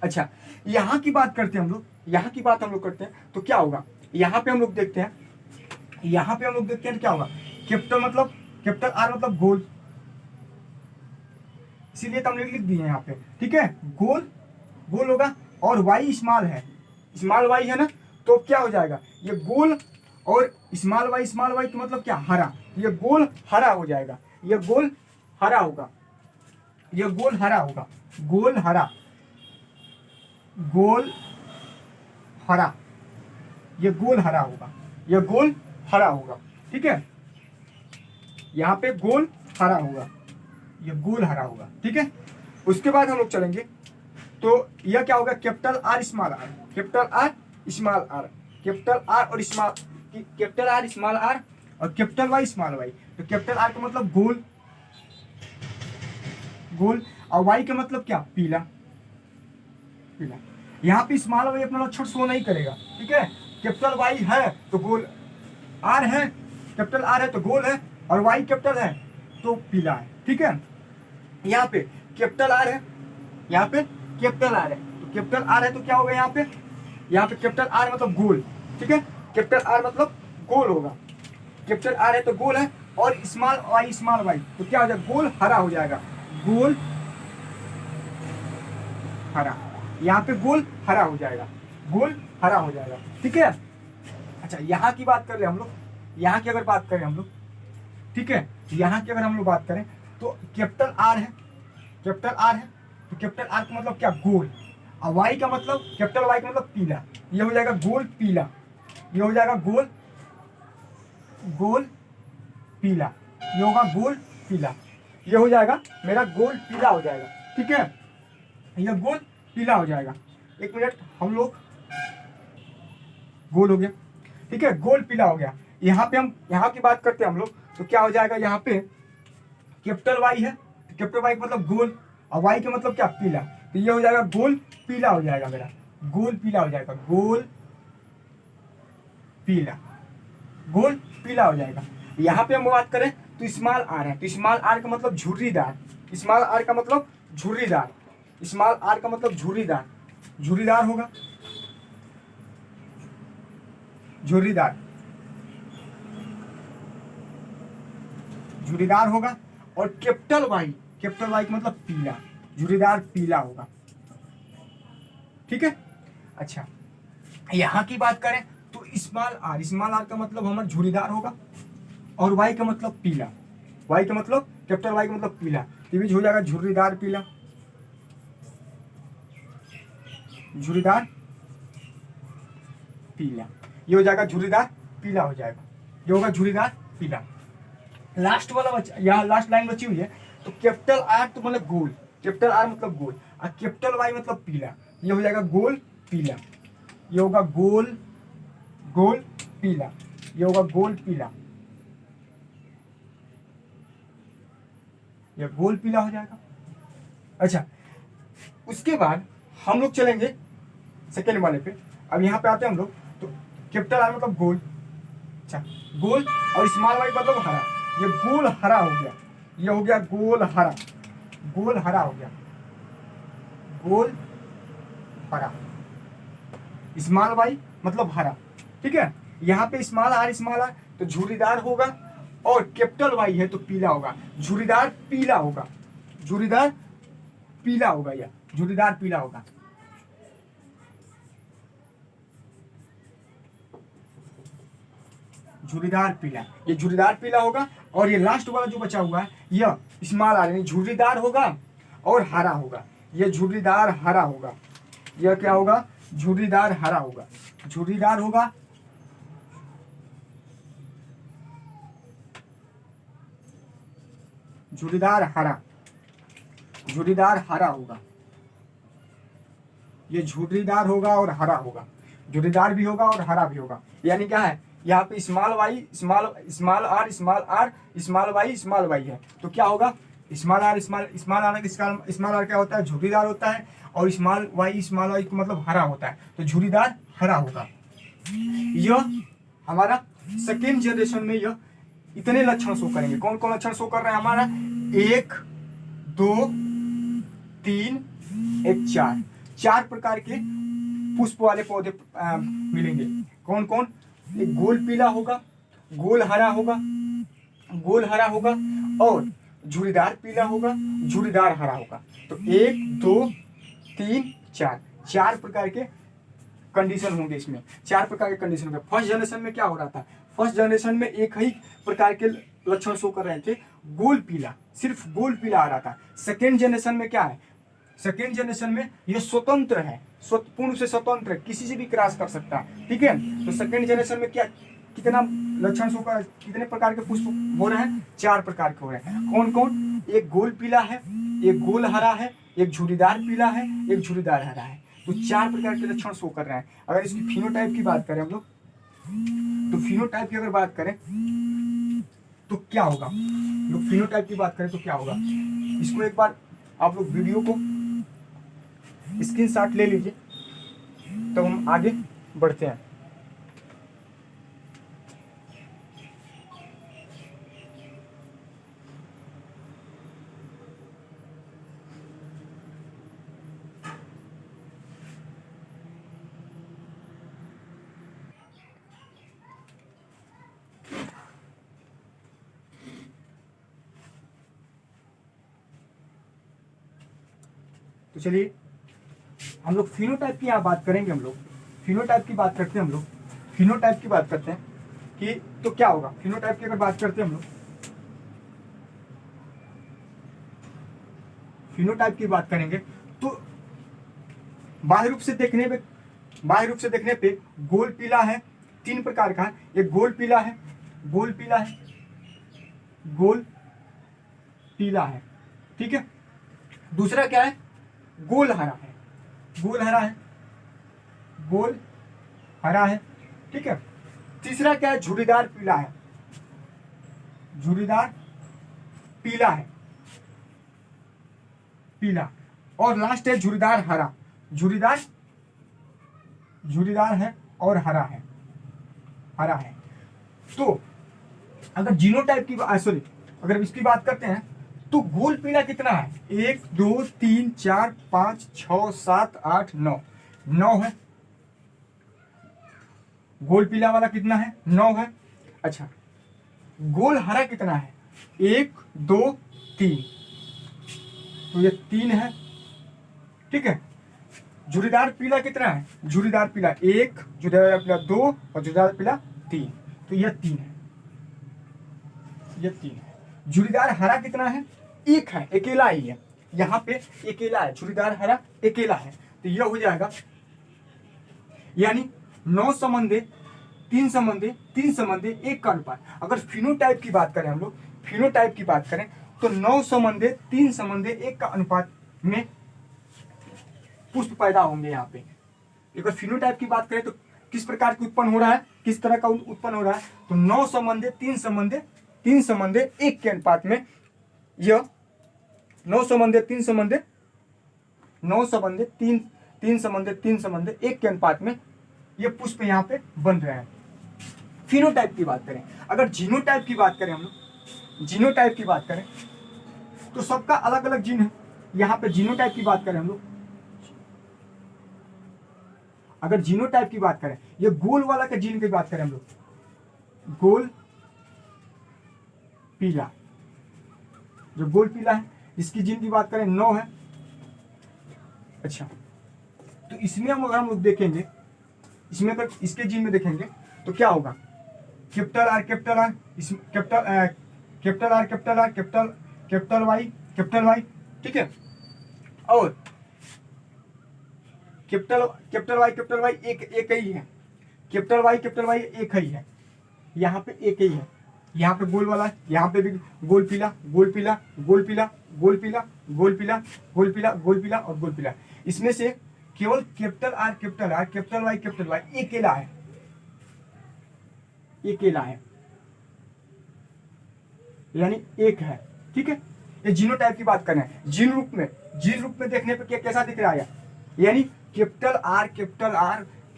S1: अच्छा, यहाँ की बात करते हैं हम लोग, यहाँ की बात हम लोग करते हैं तो क्या होगा, यहाँ पे हम लोग देखते हैं, तो क्या होगा, कैपिटल आर मतलब गोल, इसीलिए तो हमने लिख दिए यहाँ पे। ठीक है, गोल होगा, और वाई स्मॉल है, स्मॉल वाई है ना, तो क्या हो जाएगा, ये गोल, और स्मॉल वाई तो मतलब क्या, हरा, ये गोल हरा हो जाएगा, ये गोल हरा होगा, ये गोल हरा होगा, गोल हरा, ये गोल हरा होगा, ये गोल हरा होगा। ठीक है, यहाँ पे गोल हरा होगा, ये गोल हरा होगा। ठीक है, उसके बाद हम लोग चलेंगे, तो यह क्या होगा, capital R small R, capital R small R, capital R और कैपिटल आर स्मॉल आर, और कैपिटल वाई स्मॉल वाई। तो कैपिटल आर का मतलब गोल, और वाई का मतलब क्या, पीला। यहाँ पे स्मॉल वाई अपना लक्षण शो नहीं करेगा। ठीक है, कैपिटल वाई है तो गोल, आर है, कैपिटल आर है तो गोल है, और वाई कैपिटल है तो पीला है। ठीक है, यहाँ पे कैपिटल आर है, यहाँ पे कैपिटल आर है, तो कैपिटल आर है तो क्या होगा, यहाँ पे कैपिटल आर मतलब गोल। ठीक है, कैपिटल आर मतलब गोल होगा, कैपिटल आर है तो गोल है, और स्मॉल वाई तो क्या हो जाएगा, गोल हरा हो जाएगा, गोल हरा, यहाँ पे गोल हरा हो जाएगा, गोल हरा हो जाएगा। ठीक है, अच्छा यहाँ की बात कर ले हम लोग, यहाँ की अगर बात करें हम लोग, ठीक है, यहाँ की अगर हम लोग बात करें तो कैपिटल आर है, तो कैपिटल आर का मतलब क्या, गोल, और वाई का मतलब, कैपिटल वाई का मतलब पीला, ये हो जाएगा गोल पीला, ये हो जाएगा गोल पीला, ये होगा गोल पीला, ये हो जाएगा मेरा गोल पीला हो जाएगा। ठीक है, ये गोल पीला हो जाएगा। एक मिनट हम लोग गोल हो गया, ठीक है, गोल पीला हो गया। यहाँ पे हम यहाँ की बात करते हैं हम लोग, तो क्या हो जाएगा, यहाँ पे कैपिटल वाई है, कैपिटल वाई का मतलब गोल, और वाई का मतलब क्या, पीला, तो ये हो जाएगा गोल पीला हो जाएगा मेरा, गोल पीला हो जाएगा, गोल पीला, गोल पीला हो जाएगा। यहाँ पे हम बात करें तो स्मॉल आर है, तो स्मॉल आर का मतलब झुर्रीदार, स्मॉल आर का मतलब झुर्रीदार, स्मॉल आर का मतलब झुर्रीदार, झुर्रीदार होगा, झुर्रीदार, झुर्रीदार होगा। और कैपिटल वाई, कैपिटल वाई का मतलब पीला, झुर्रीदार पीला होगा, ठीक है। अच्छा, यहाँ की बात करें तो स्मॉल आर का मतलब हमारा झुर्रीदार होगा, और वाई का मतलब पीला, वाई का मतलब कैपिटल वाई का मतलब पीला, ये भी हो जाएगा झुर्रीदार पीला, झुर्रीदार पीला, ये हो जाएगा झुर्रीदार पीला हो जाएगा, ये होगा झुर्रीदार पीला। लास्ट वाला यहाँ लास्ट लाइन बची हुई है, तो कैपिटल आर तो मतलब गोल, कैपिटल आर मतलब गोल, और कैपिटल वाई मतलब पीला, ये हो जाएगा गोल पीला, ये होगा गोल, गोल पीला, ये होगा गोल पीला, ये गोल पीला हो जाएगा। अच्छा, उसके बाद हम लोग चलेंगे सेकेंड वाले पे। अब यहाँ पे आते हैं हम लोग, तो कैपिटल आर मतलब गोल, अच्छा गोल, और स्मॉल वाई मतलब हरा, ये गोल हरा हो गया, ये हो गया गोल हरा, गोल हरा हो गया, गोल हरा, स्मॉल वाई मतलब हरा, ठीक है। यहाँ पे स्मॉल आर तो झुर्रीदार होगा, और कैपिटल वाई है तो पीला होगा, झुर्रीदार पीला होगा, झुर्रीदार पीला होगा, या झुर्रीदार पीला होगा, झुर्रीदार पीला, ये झुर्रीदार पीला होगा। और ये लास्ट वाला जो बचा हुआ है यह स्मॉल आर, झुर्रीदार होगा और हरा होगा, ये झुर्रीदार हरा होगा, यह क्या होगा, झुर्रीदार हरा होगा, झुर्रीदार होगा, झुर्रीदार हरा, झुर्रीदार हरा होगा, ये झुर्रीदार होगा और हरा होगा, झुर्रीदार भी होगा और हरा भी होगा। यानी क्या है, यहाँ पे small Y small R small Y है, तो क्या होगा, स्मॉल आर क्या होता है, झुर्रीदार होता है, और स्मॉल वाई का मतलब हरा होता है, तो झुर्रीदार हरा होगा। यह हमारा सेकेंड जनरेशन में यह इतने लक्षण शो करेंगे। कौन कौन लक्षण शो कर रहा है हमारा, 1 2 3 एक 4, 4 प्रकार के पुष्प वाले पौधे मिलेंगे। कौन कौन, एक गोल पीला होगा, गोल हरा होगा, गोल हरा होगा, और झुर्रीदार पीला होगा, झुर्रीदार हरा होगा। तो 1 2 3 4, 4 प्रकार के कंडीशन होंगे इसमें, 4 प्रकार के कंडीशन होंगे। फर्स्ट जनरेशन में क्या हो रहा था, फर्स्ट जनरेशन में एक ही प्रकार के लक्षण शो कर रहे थे, गोल पीला, सिर्फ गोल पीला आ रहा था। सेकेंड जनरेशन में क्या है, सेकेंड जनरेशन में ये स्वतंत्र है, पूर्ण से स्वतंत्र है, किसी से भी क्रॉस कर सकता है, ठीक है। तो सेकेंड जनरेशन में क्या, कितना लक्षण शो कर, कितने प्रकार के पुष्प हो रहे हैं, 4 प्रकार के हो रहे हैं। कौन कौन, एक गोल पीला है, एक गोल हरा है, एक झुर्रीदार पीला है, एक झुर्रीदार हरा है, तो 4 प्रकार के लक्षण शो कर रहे हैं। अगर इसकी फिनोटाइप की बात करें हम लोग, तो फिनोटाइप की अगर बात करें तो क्या होगा, लोग फिनोटाइप की बात करें तो क्या होगा, इसको एक बार आप लोग वीडियो को स्क्रीनशॉट ले लीजिए, तो हम आगे बढ़ते हैं। तो चलिए हम लोग फिनोटाइप की यहाँ बात करेंगे, हम लोग फिनोटाइप की बात करते हैं, हम लोग फिनोटाइप की बात करते हैं कि तो क्या होगा, फिनोटाइप की अगर बात करते हैं हम लोग, फिनोटाइप की बात करेंगे तो बाह्य रूप से देखने पे गोल पीला है, 3 प्रकार का, एक गोल पीला है, गोल पीला है, गोल पीला है, ठीक है। दूसरा क्या है, गोल हरा है, गोल हरा है, गोल हरा है, ठीक है। तीसरा क्या है, झुर्रीदार पीला है, झुर्रीदार पीला है, पीला। और लास्ट है झुर्रीदार हरा, झुर्रीदार है और हरा है, हरा है। तो अगर जीनोटाइप की सॉरी अगर इसकी बात करते हैं तो गोल पीला कितना है, 1 2 3 4 5 6 7 8 9, 9 है। गोल पीला वाला कितना है, 9 है। अच्छा, गोल हरा कितना है, 1 2 3, तो ये 3 है, ठीक है। झुर्रीदार पीला कितना है, झुर्रीदार पीला 1, झुर्रीदार पीला 2 और झुर्रीदार पीला 3, तो यह 3 है, यह 3 है। झुर्रीदार हरा कितना है, 1 है, अकेला ही है, यहाँ पे अकेला है, झुर्रीदार हरा अकेला है, तो यह हो जाएगा यानी 9 संबंधे 3 संबंधे 3 संबंधे 1 का अनुपात। अगर फिनोटाइप की बात करें हम लोग, फिनोटाइप की बात करें तो 9 संबंधे 3 संबंधे 1 का अनुपात में पुष्प पैदा होंगे। यहाँ पे अगर फिनोटाइप की बात करें तो किस प्रकार की उत्पन्न हो रहा है, किस तरह का उत्पन्न हो रहा है, तो 9 संबंधे 3 संबंधे 1 के अनुपात में यह 9 संबंधे 3 संबंधे 1 के अनुपात में ये पुष्प यहाँ पे बन रहे हैं। फिनोटाइप की बात करें, अगर जीनोटाइप की बात करें हम लोग, जीनोटाइप की बात करें तो सबका अलग अलग जीन है। यहाँ पे जीनोटाइप की बात करें हम लोग, अगर जीनोटाइप की बात करें, ये गोल वाला के जीन की बात करें हम लोग, गोल पीला, जो गोल पीला है इसकी जीन की बात करें 9 है। अच्छा, तो इसमें अगर हम लोग देखेंगे, इसमें अगर इसके जीन में देखेंगे तो क्या होगा, capital R capital R, capital R capital R, capital Y, ठीक है। और कैपिटल वाई एक ही है, कैपिटल वाई एक ही है, यहाँ पे एक ही है, यहाँ पे गोल वाला, यहाँ पे भी गोल पीला गोल पीला गोल पीला गोल पीला गोल पीला गोल पीला गोल पीला और गोल पीला। इसमें से केवल कैपिटल आर कैपिटल वाई अकेला है, अकेला है, यानी एक है, ठीक है। ये जीनोटाइप की बात करें, जीन रूप में देखने पे क्या कैसा दिख रहा है, यानी कैपिटल आर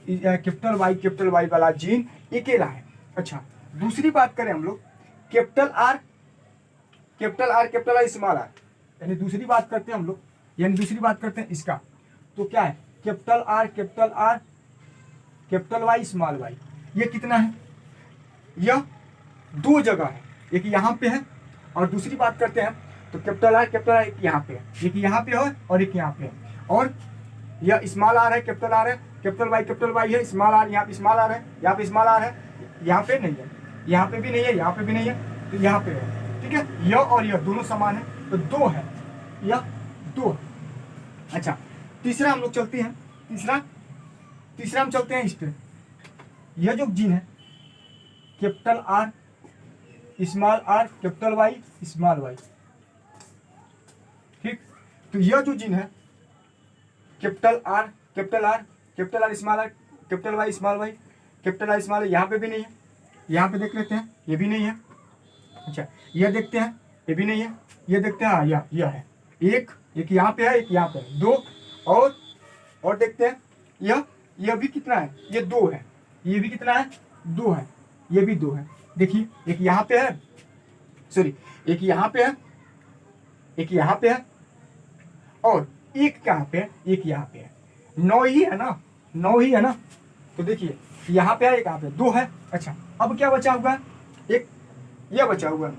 S1: कैपिटल वाई वाला जीन अकेला है। अच्छा, दूसरी बात करें हम लोग, कैपिटल आर स्मॉल आर, यानी दूसरी बात करते हैं हम लोग, यानी दूसरी बात करते हैं इसका, तो क्या है, capital R capital Y small Y, ये कितना है, यह 2 जगह है, एक यहाँ पे है और दूसरी बात करते हैं तो कैपिटल आर एक यहाँ पे है, एक यहाँ पे है और एक यहाँ पे है, और यह स्मॉल आर है, कैपिटल वाई है, स्मॉल आर यहाँ पे स्मॉल आर है, यहाँ पे स्मॉल आर है, यहाँ पे नहीं है, यहाँ पे भी नहीं है, यहाँ पे भी नहीं है, तो यहाँ पे है, ठीक है। यह और यह दोनों समान है, तो 2 है, यह 2 है। अच्छा, तीसरा हम लोग चलते हैं, तीसरा हम चलते हैं इस पे, यह जो जीन है capital R small R capital Y small Y, ठीक। तो यह जो जीन है capital R small R capital Y small Y capital I small, यहाँ पे भी नहीं है, यहाँ पे देख लेते हैं, ये भी नहीं है। अच्छा, यह देखते हैं, ये भी नहीं है, ये देखते हैं, हाँ यह है, एक यहाँ पे है, एक यहाँ पे है, 2 और देखते हैं, यह भी कितना है, ये 2 है, ये भी कितना है, 2 है, ये भी 2 है। देखिए, एक यहाँ पे है, सॉरी एक यहाँ पे है, एक यहाँ पे है और एक कहाँ पे है, एक यहाँ पे है, 9 ही है ना, 9 ही है ना। तो देखिए यहाँ पे है, एक यहाँ पे 2 है। अच्छा, अब क्या बचा हुआ है, एक यह बचा हुआ है,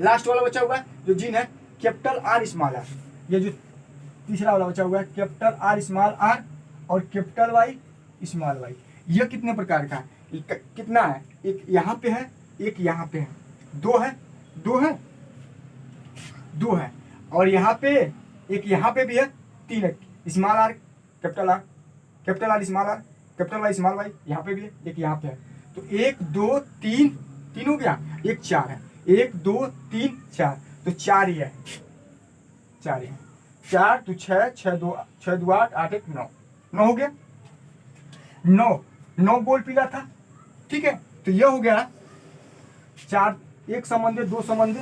S1: लास्ट वाला बचा हुआ है जो जीन है कैपिटल आर स्मॉल आर, ये जो तीसरा वाला बचा हुआ है कैपिटल आर स्मॉल आर और कैपिटल वाई स्मॉल वाई। यह कितने प्रकार का है, कितना है, एक यहाँ पे है, एक यहाँ पे है, 2 है, 2 है, 2 है, और यहाँ पे एक यहाँ पे भी है, 3 है, small R capital R small R capital Y small Y, यहाँ पे भी है, एक यहाँ पे है। तो 1 2 3 हो गया, एक 4 है, 1 2 3 4, तो 4 ही है, 4 ही है, 4 तो 6 2 8 8 1 9 हो गया, 9 9 गोल पीला था, ठीक है। तो यह हो गया 4, 1 संबंधी 2 संबंधी,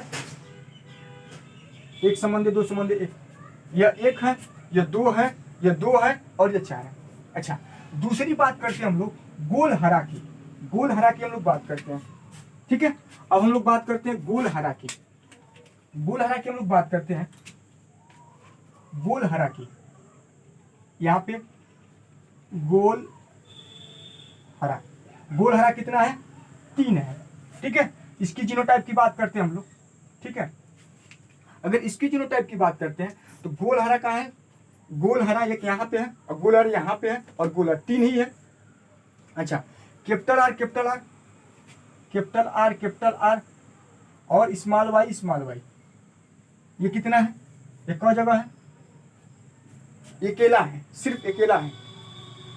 S1: 1 संबंधी 2 संबंधी 1, यह 1 है, यह 2 है, यह 2 है और यह 4 है। अच्छा, दूसरी बात करते हैं हम लोग गोल हरा की। गोल हरा की हम लोग बात करते हैं, ठीक है। अब हम लोग बात करते हैं गोल हरा की। गोल हरा की हम लोग बात करते हैं, गोल हरा की। यहाँ पे गोल हरा, गोल हरा कितना है? 3 है, ठीक है। इसकी जीनोटाइप की बात करते हैं हम लोग, ठीक है। अगर इसकी जीनोटाइप की बात करते हैं तो गोल हरा कहाँ है? गोल हरा एक यहाँ पे है और गोल हरा यहाँ पे है और गोल हरा 3 ही है। अच्छा, capital R capital R, capital R capital R और स्मॉल वाई, ये कितना है? ये कौन जगह है? ये अकेला है, सिर्फ अकेला है,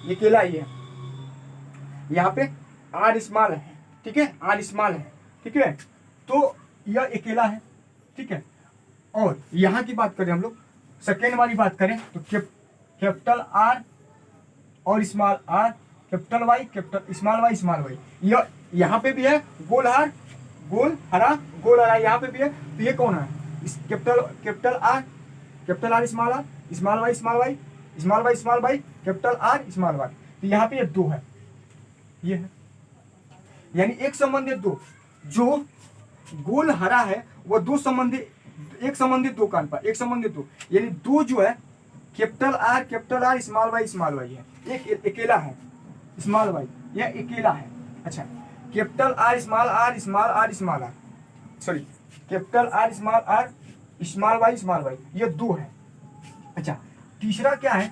S1: ये अकेला ही है। यहाँ पे आर स्मॉल है, ठीक है, आर स्मॉल है, ठीक है। तो यह अकेला है, ठीक है। और यहाँ की बात करें हम लोग, सेकेंड वाली बात करें तो कैपिटल आर और small R, capital Y capital small Y, यह यहाँ पे भी है गोल हरा यहाँ पे भी है। तो ये कौन है? Capital R small Y capital R small Y. तो यहाँ पे ये 2 है, ये है, यानी एक संबंधी 2। जो गोल हरा है वो 2 संबंधी, एक संबंधी 2 का अनुपात, एक संबंधी 2, यानी 2 जो है कैपिटल आर स्मॉल वाई है, एक अकेला है स्मॉल वाई, यह अकेला है। अच्छा, capital R small R sorry, capital R small Y, ये 2 है। अच्छा, तीसरा क्या है?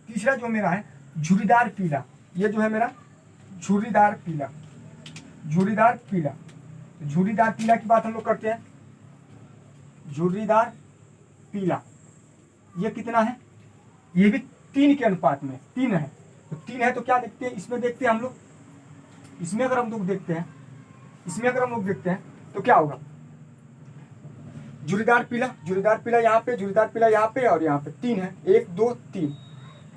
S1: तीसरा जो मेरा है झुर्रीदार पीला, ये जो है मेरा झुर्रीदार पीला। झुर्रीदार पीला की बात हम लोग करते हैं। झुर्रीदार पीला ये कितना है? ये भी 3 के अनुपात में 3 है। तो 3 है तो क्या देखते हैं इसमें? देखते हैं हम लोग, इसमें अगर हम लोग देखते हैं, तो क्या होगा? झुर्रीदार पीला यहाँ पे, झुर्रीदार पीला यहाँ पे और यहाँ पे 3 है, 1 2 3,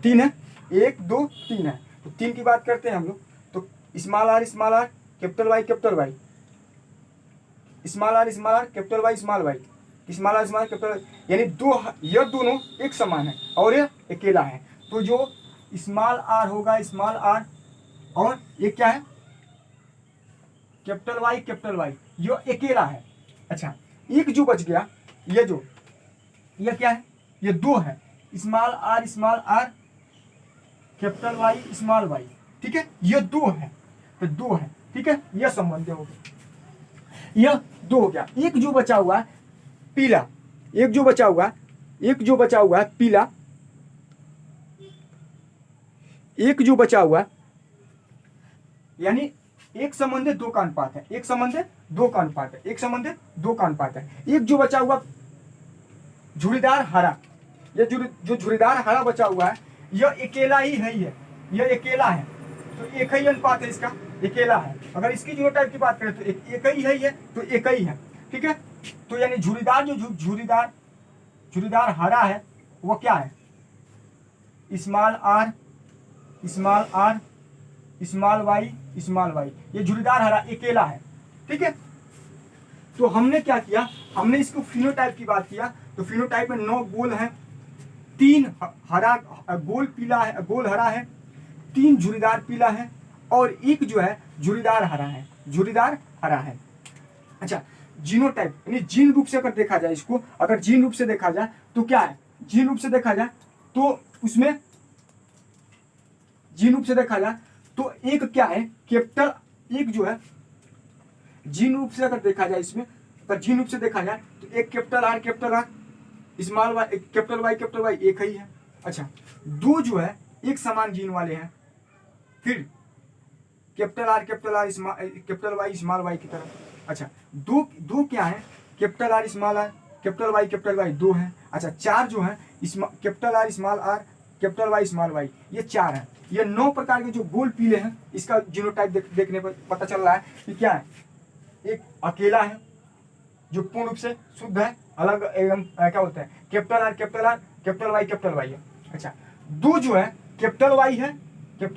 S1: 3 है, 1 2 3 है। तो 3 की बात करते हैं हम लोग, तो small R capital Y, small R capital Y, small R capital Y, यानी 2, यह दोनों एक समान है और यह अकेला है। तो जो स्मॉल आर होगा, स्मॉल आर, और ये क्या है? कैपिटल वाई, ये अकेला है। अच्छा, एक जो बच गया, ये क्या है? ये 2 है, small R capital Y, small Y, ठीक है। ये 2 है, तो 2 है, ठीक है। यह संबंध हो गया, यह 2 हो गया। एक जो बचा हुआ है पीला, एक जो बचा हुआ है पीला, एक जो बचा हुआ, यानी एक संबंधी 2 का अनुपात है, एक संबंधी 2 का अनुपात है। एक जो बचा हुआ झुर्रीदार हरा, ये जो झुर्रीदार हरा बचा हुआ है, यह अकेला ही है, यह अकेला है। तो एक ही अनुपात है इसका, अकेला है। अगर इसकी जीनोटाइप की बात करें तो एक ही है, ये तो एक ही है, ठीक है। तो यानी झुर्रीदार हरा है वो क्या है? स्मॉल आर स्मॉल वाई, ये झुर्रीदार हरा अकेला है, ठीक है। तो हमने क्या किया? हमने इसको फिनोटाइप की बात किया। तो फिनोटाइप में 9 गोल है, 3 हरा गोल पीला है, गोल हरा है, 3 झुर्रीदार पीला है और एक जो है झुर्रीदार हरा है। अच्छा, जीनोटाइप यानी जीन रूप से अगर देखा जाए इसको, अगर जीन रूप से देखा जाए तो क्या है? जीन रूप से देखा जाए तो उसमें जीन रूप से देखा जाए तो एक क्या है? कैपिटल, एक जो है जीन रूप से अगर देखा जाए इसमें, अगर जीन रूप से देखा जाए तो एक capital R small Y, capital Y एक ही है। अच्छा, 2 जो है एक समान जीन वाले हैं, फिर capital capital Y small Y की तरह। अच्छा, 2 क्या है? कैपिटल आर कैपिटल वाई 2 है। अच्छा, 4 जो है capital R capital Y small Y, ये 4 है। ये 9 प्रकार के जो गोल पीले हैं, इसका जीनोटाइप देखने पर पता चल रहा है कि क्या है? एक अकेला है जो पूर्ण रूप से शुद्ध है, अलग एकदम क्या बोलते हैं? कैपिटल वाई है। अच्छा, 2 जो है कैपिटल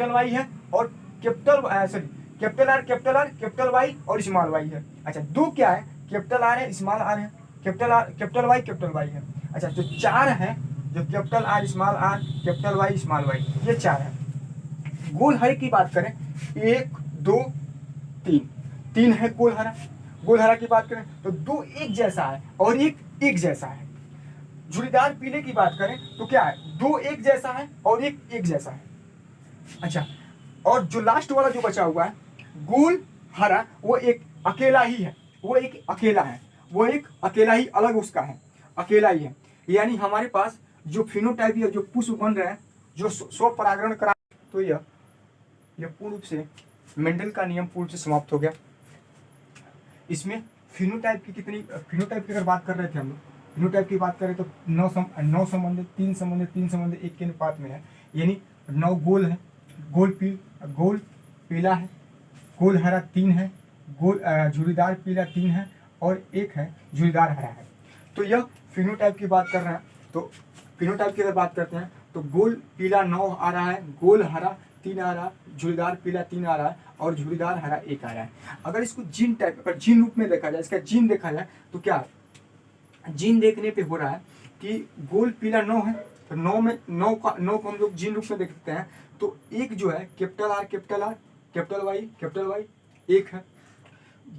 S1: वाई है और कैपिटल आर, कैपिटल वाई और स्मॉल वाई है। अच्छा, दो क्या है, कैपिटल आर है, स्मॉल आर है, कैपिटल वाई है। अच्छा, जो चार है, जो capital R, capital Y, small Y, ये चार है। गोल हरे की बात करें, एक, दो, तीन, तीन है गोल हरा। गोल हरा की बात करें तो दो एक जैसा है और एक जैसा है। झुर्रीदार पीले की बात करें तो क्या है, दो एक जैसा है और एक जैसा है। अच्छा, और जो लास्ट वाला जो बचा हुआ है गोल हरा, वो एक अकेला ही है, वो एक अकेला है, वो एक अकेला ही अलग उसका है, अकेला ही है। यानी हमारे पास जो फिनोटाइप या जो पुष्प बन रहा है, जो स्वपरागण करा, तो यह पूर्ण रूप से मेंडल का नियम पूर्ण से समाप्त हो गया। इसमें फिनोटाइप की कितनी, फिनोटाइप की अगर बात कर रहे थे हम लोग, फिनोटाइप की बात करें तो 9 संबंध, 3 संबंध 1 के अनुपात में है। यानी 9 गोल है, गोल पीला है, गोल हरा 3 है, गोल झुर्रीदार पीला 3 है और 1 है झुर्रीदार हरा है। तो यह फिनोटाइप की बात कर रहे हैं। तो फिनोटाइप की अगर बात करते हैं तो गोल पीला 9 आ रहा है, गोल हरा 3 आ रहा है, झुर्रीदार पीला 3 आ रहा है और झुर्रीदार हरा 1 आ रहा है। अगर इसको जीन टाइप, अगर जीन रूप में देखा जाए, इसका जीन देखा जाए तो क्या जीन देखने पे हो रहा है कि गोल पीला 9 है, तो 9 को हम लोग जीन रूप में देखते हैं। तो एक जो है कैपिटल आर, कैपिटल वाई 1 है।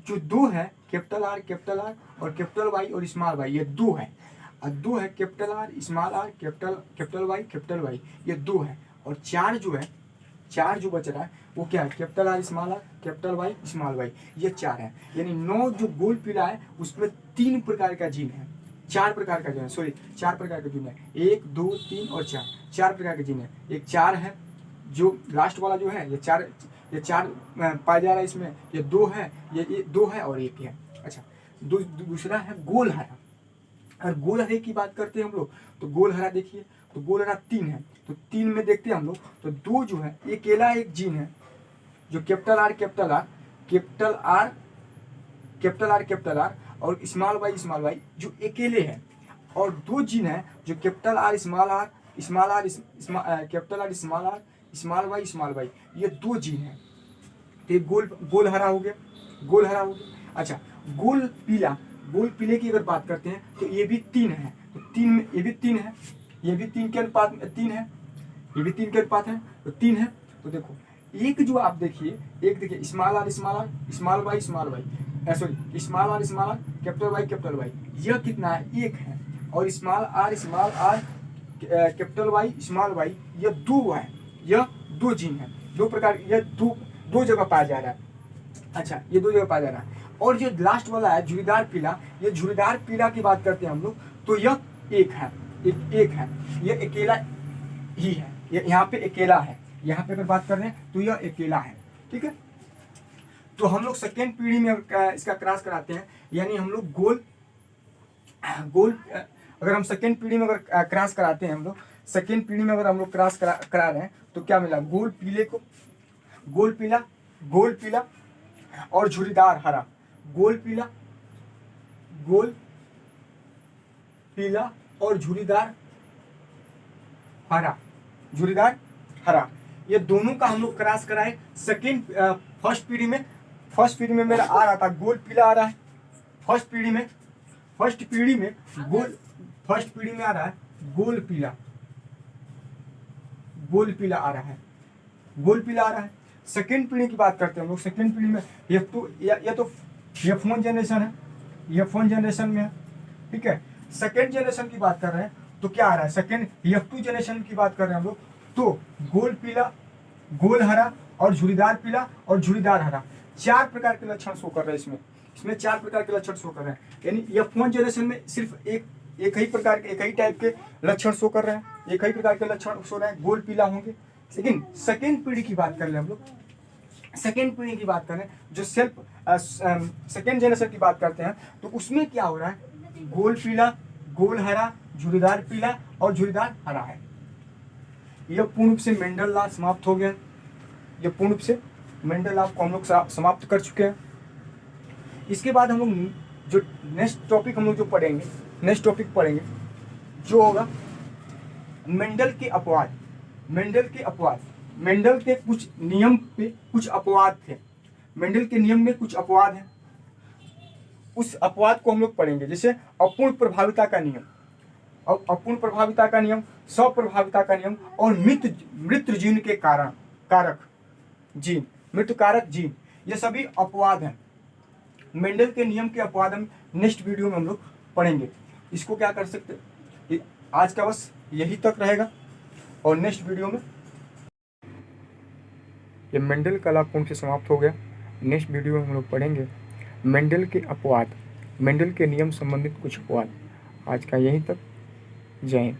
S1: जो 2 है कैपिटल आर और कैपिटल वाई और स्मॉल वाई, ये 2 है। और 2 है कैपिटल आर, कैपिटल वाई, ये 2 है। और 4 जो है, 4 जो बच रहा है वो क्या है, capital R, capital Y, small Y, ये 4 है। यानी 9 जो गोल पीला है उसमें 3 प्रकार का जीन है, 4 प्रकार का जीन है, 4 प्रकार का जीन है, 1, 2, 3 और 4 प्रकार के जीन है। एक 4 है जो लास्ट वाला जो है, ये 4 पाया जा रहा है इसमें। ये 2 है, ये 2 है और 1 है। अच्छा, दूसरा है गोल हरा। और गोल हरे की बात करते हैं हम लोग तो गोल हरा देखिए, तो गोल हरा 3 है। तो 3 में देखते हैं हम लोग तो 2 जो है अकेला एक जीन है जो कैपिटल आर और स्मॉल वाई जो अकेले है। और 2 जीन है जो capital R, capital R, small Y, ये 2 जीन है। तो गोल हरा हो गया, अच्छा, गोल पीले की अगर बात करते हैं तो ये भी 3 है। तो 3 में ये भी 3 है, ये भी 3 के अनुपात में 3 है, ये भी 3 के अनुपात है, तो 3 है। तो देखो एक जो आप देखिए, एक देखिए small R, small Y, sorry small R, capital Y, यह कितना है, 1 है। और small R, capital Y, small Y, यह 2 है, यह 2 जीन है। 2 प्रकार, यह दो जगह पाया जा रहा है। अच्छा, ये 2 जगह पाया जा रहा है। और जो लास्ट वाला है झुर्रीदार पीला, ये झुर्रीदार पीला की बात करते हैं हम लोग तो यह 1 है, एक है, ये अकेला ही है, ये यहाँ पे अकेला है। यहाँ पे अगर बात कर रहे हैं तो यह अकेला है, ठीक है। तो हम लोग सेकेंड पीढ़ी में इसका क्रॉस कराते हैं, यानी हम लोग गोल अगर हम सेकेंड पीढ़ी में अगर क्रॉस कराते हैं, हम लोग सेकेंड पीढ़ी में अगर हम लोग क्रॉस करा रहे हैं तो क्या मिला, गोल पीला और झुर्रीदार हरा, गोल पीला और झुर्रीदार हरा, ये दोनों का हम लोग क्रॉस कराए फर्स्ट पीढ़ी में मेरा आ रहा था गोल पीला आ रहा है। फर्स्ट पीढ़ी में आ रहा है गोल पीला आ रहा है। सेकेंड पीढ़ी की बात करते हैं हम लोग, सेकेंड पीढ़ी में F2 या तो F1 जनरेशन है, F1 जनरेशन में है, ठीक है। सेकेंड जनरेशन की बात कर रहे हैं तो क्या आ रहा है, सेकेंड F2 जनरेशन की बात कर रहे हैं हम लोग तो गोल पीला, गोल हरा और झुर्रीदार पीला और झुर्रीदार हरा, 4 प्रकार के लक्षण शो कर रहे हैं इसमें 4 प्रकार के लक्षण शो कर रहे हैं। यानी F1 जनरेशन में सिर्फ एक ही टाइप के लक्षण शो कर रहे हैं, एक ही प्रकार के लक्षण शो रहे हैं, गोल पीला होंगे। लेकिन सेकेंड पीढ़ी की बात कर रहे हैं हम लोग, सेकेंड पीढ़ी की बात करें जो सेकेंड जनरेशन की बात करते हैं तो उसमें क्या हो रहा है, गोल पीला, गोल हरा, झुर्रीदार पीला और झुर्रीदार हरा है। यह पूर्ण रूप से मेंडल लॉ समाप्त हो गया, यह पूर्ण रूप से मेंडल लॉ को हम लोग समाप्त कर चुके हैं। इसके बाद हम लोग जो नेक्स्ट टॉपिक हम लोग जो पढ़ेंगे, जो होगा मेंडल के अपवाद। मेंडल के कुछ नियम पे कुछ अपवाद थे। मेंडल के नियम में कुछ अपवाद हैं, उस अपवाद को हम लोग पढ़ेंगे, जैसे अपूर्ण प्रभाविता का नियम, और अपूर्ण प्रभाविता का नियम, स्वप्रभाविता का नियम, और मृत्यु जीन के कारक जीन, मृत्यु कारक जीन, ये सभी अपवाद हैं। मेंडल के नियम के अपवाद हम नेक्स्ट वीडियो में हम लोग पढ़ेंगे। इसको क्या कर सकते, आज का बस यही तक रहेगा, और नेक्स्ट वीडियो में ये मेंडल का लाभ पूर्ण से समाप्त हो गया। नेक्स्ट वीडियो में हम लोग पढ़ेंगे मेंडल के अपवाद, मेंडल के नियम संबंधित कुछ अपवाद। आज का यही तक, जय हिंद।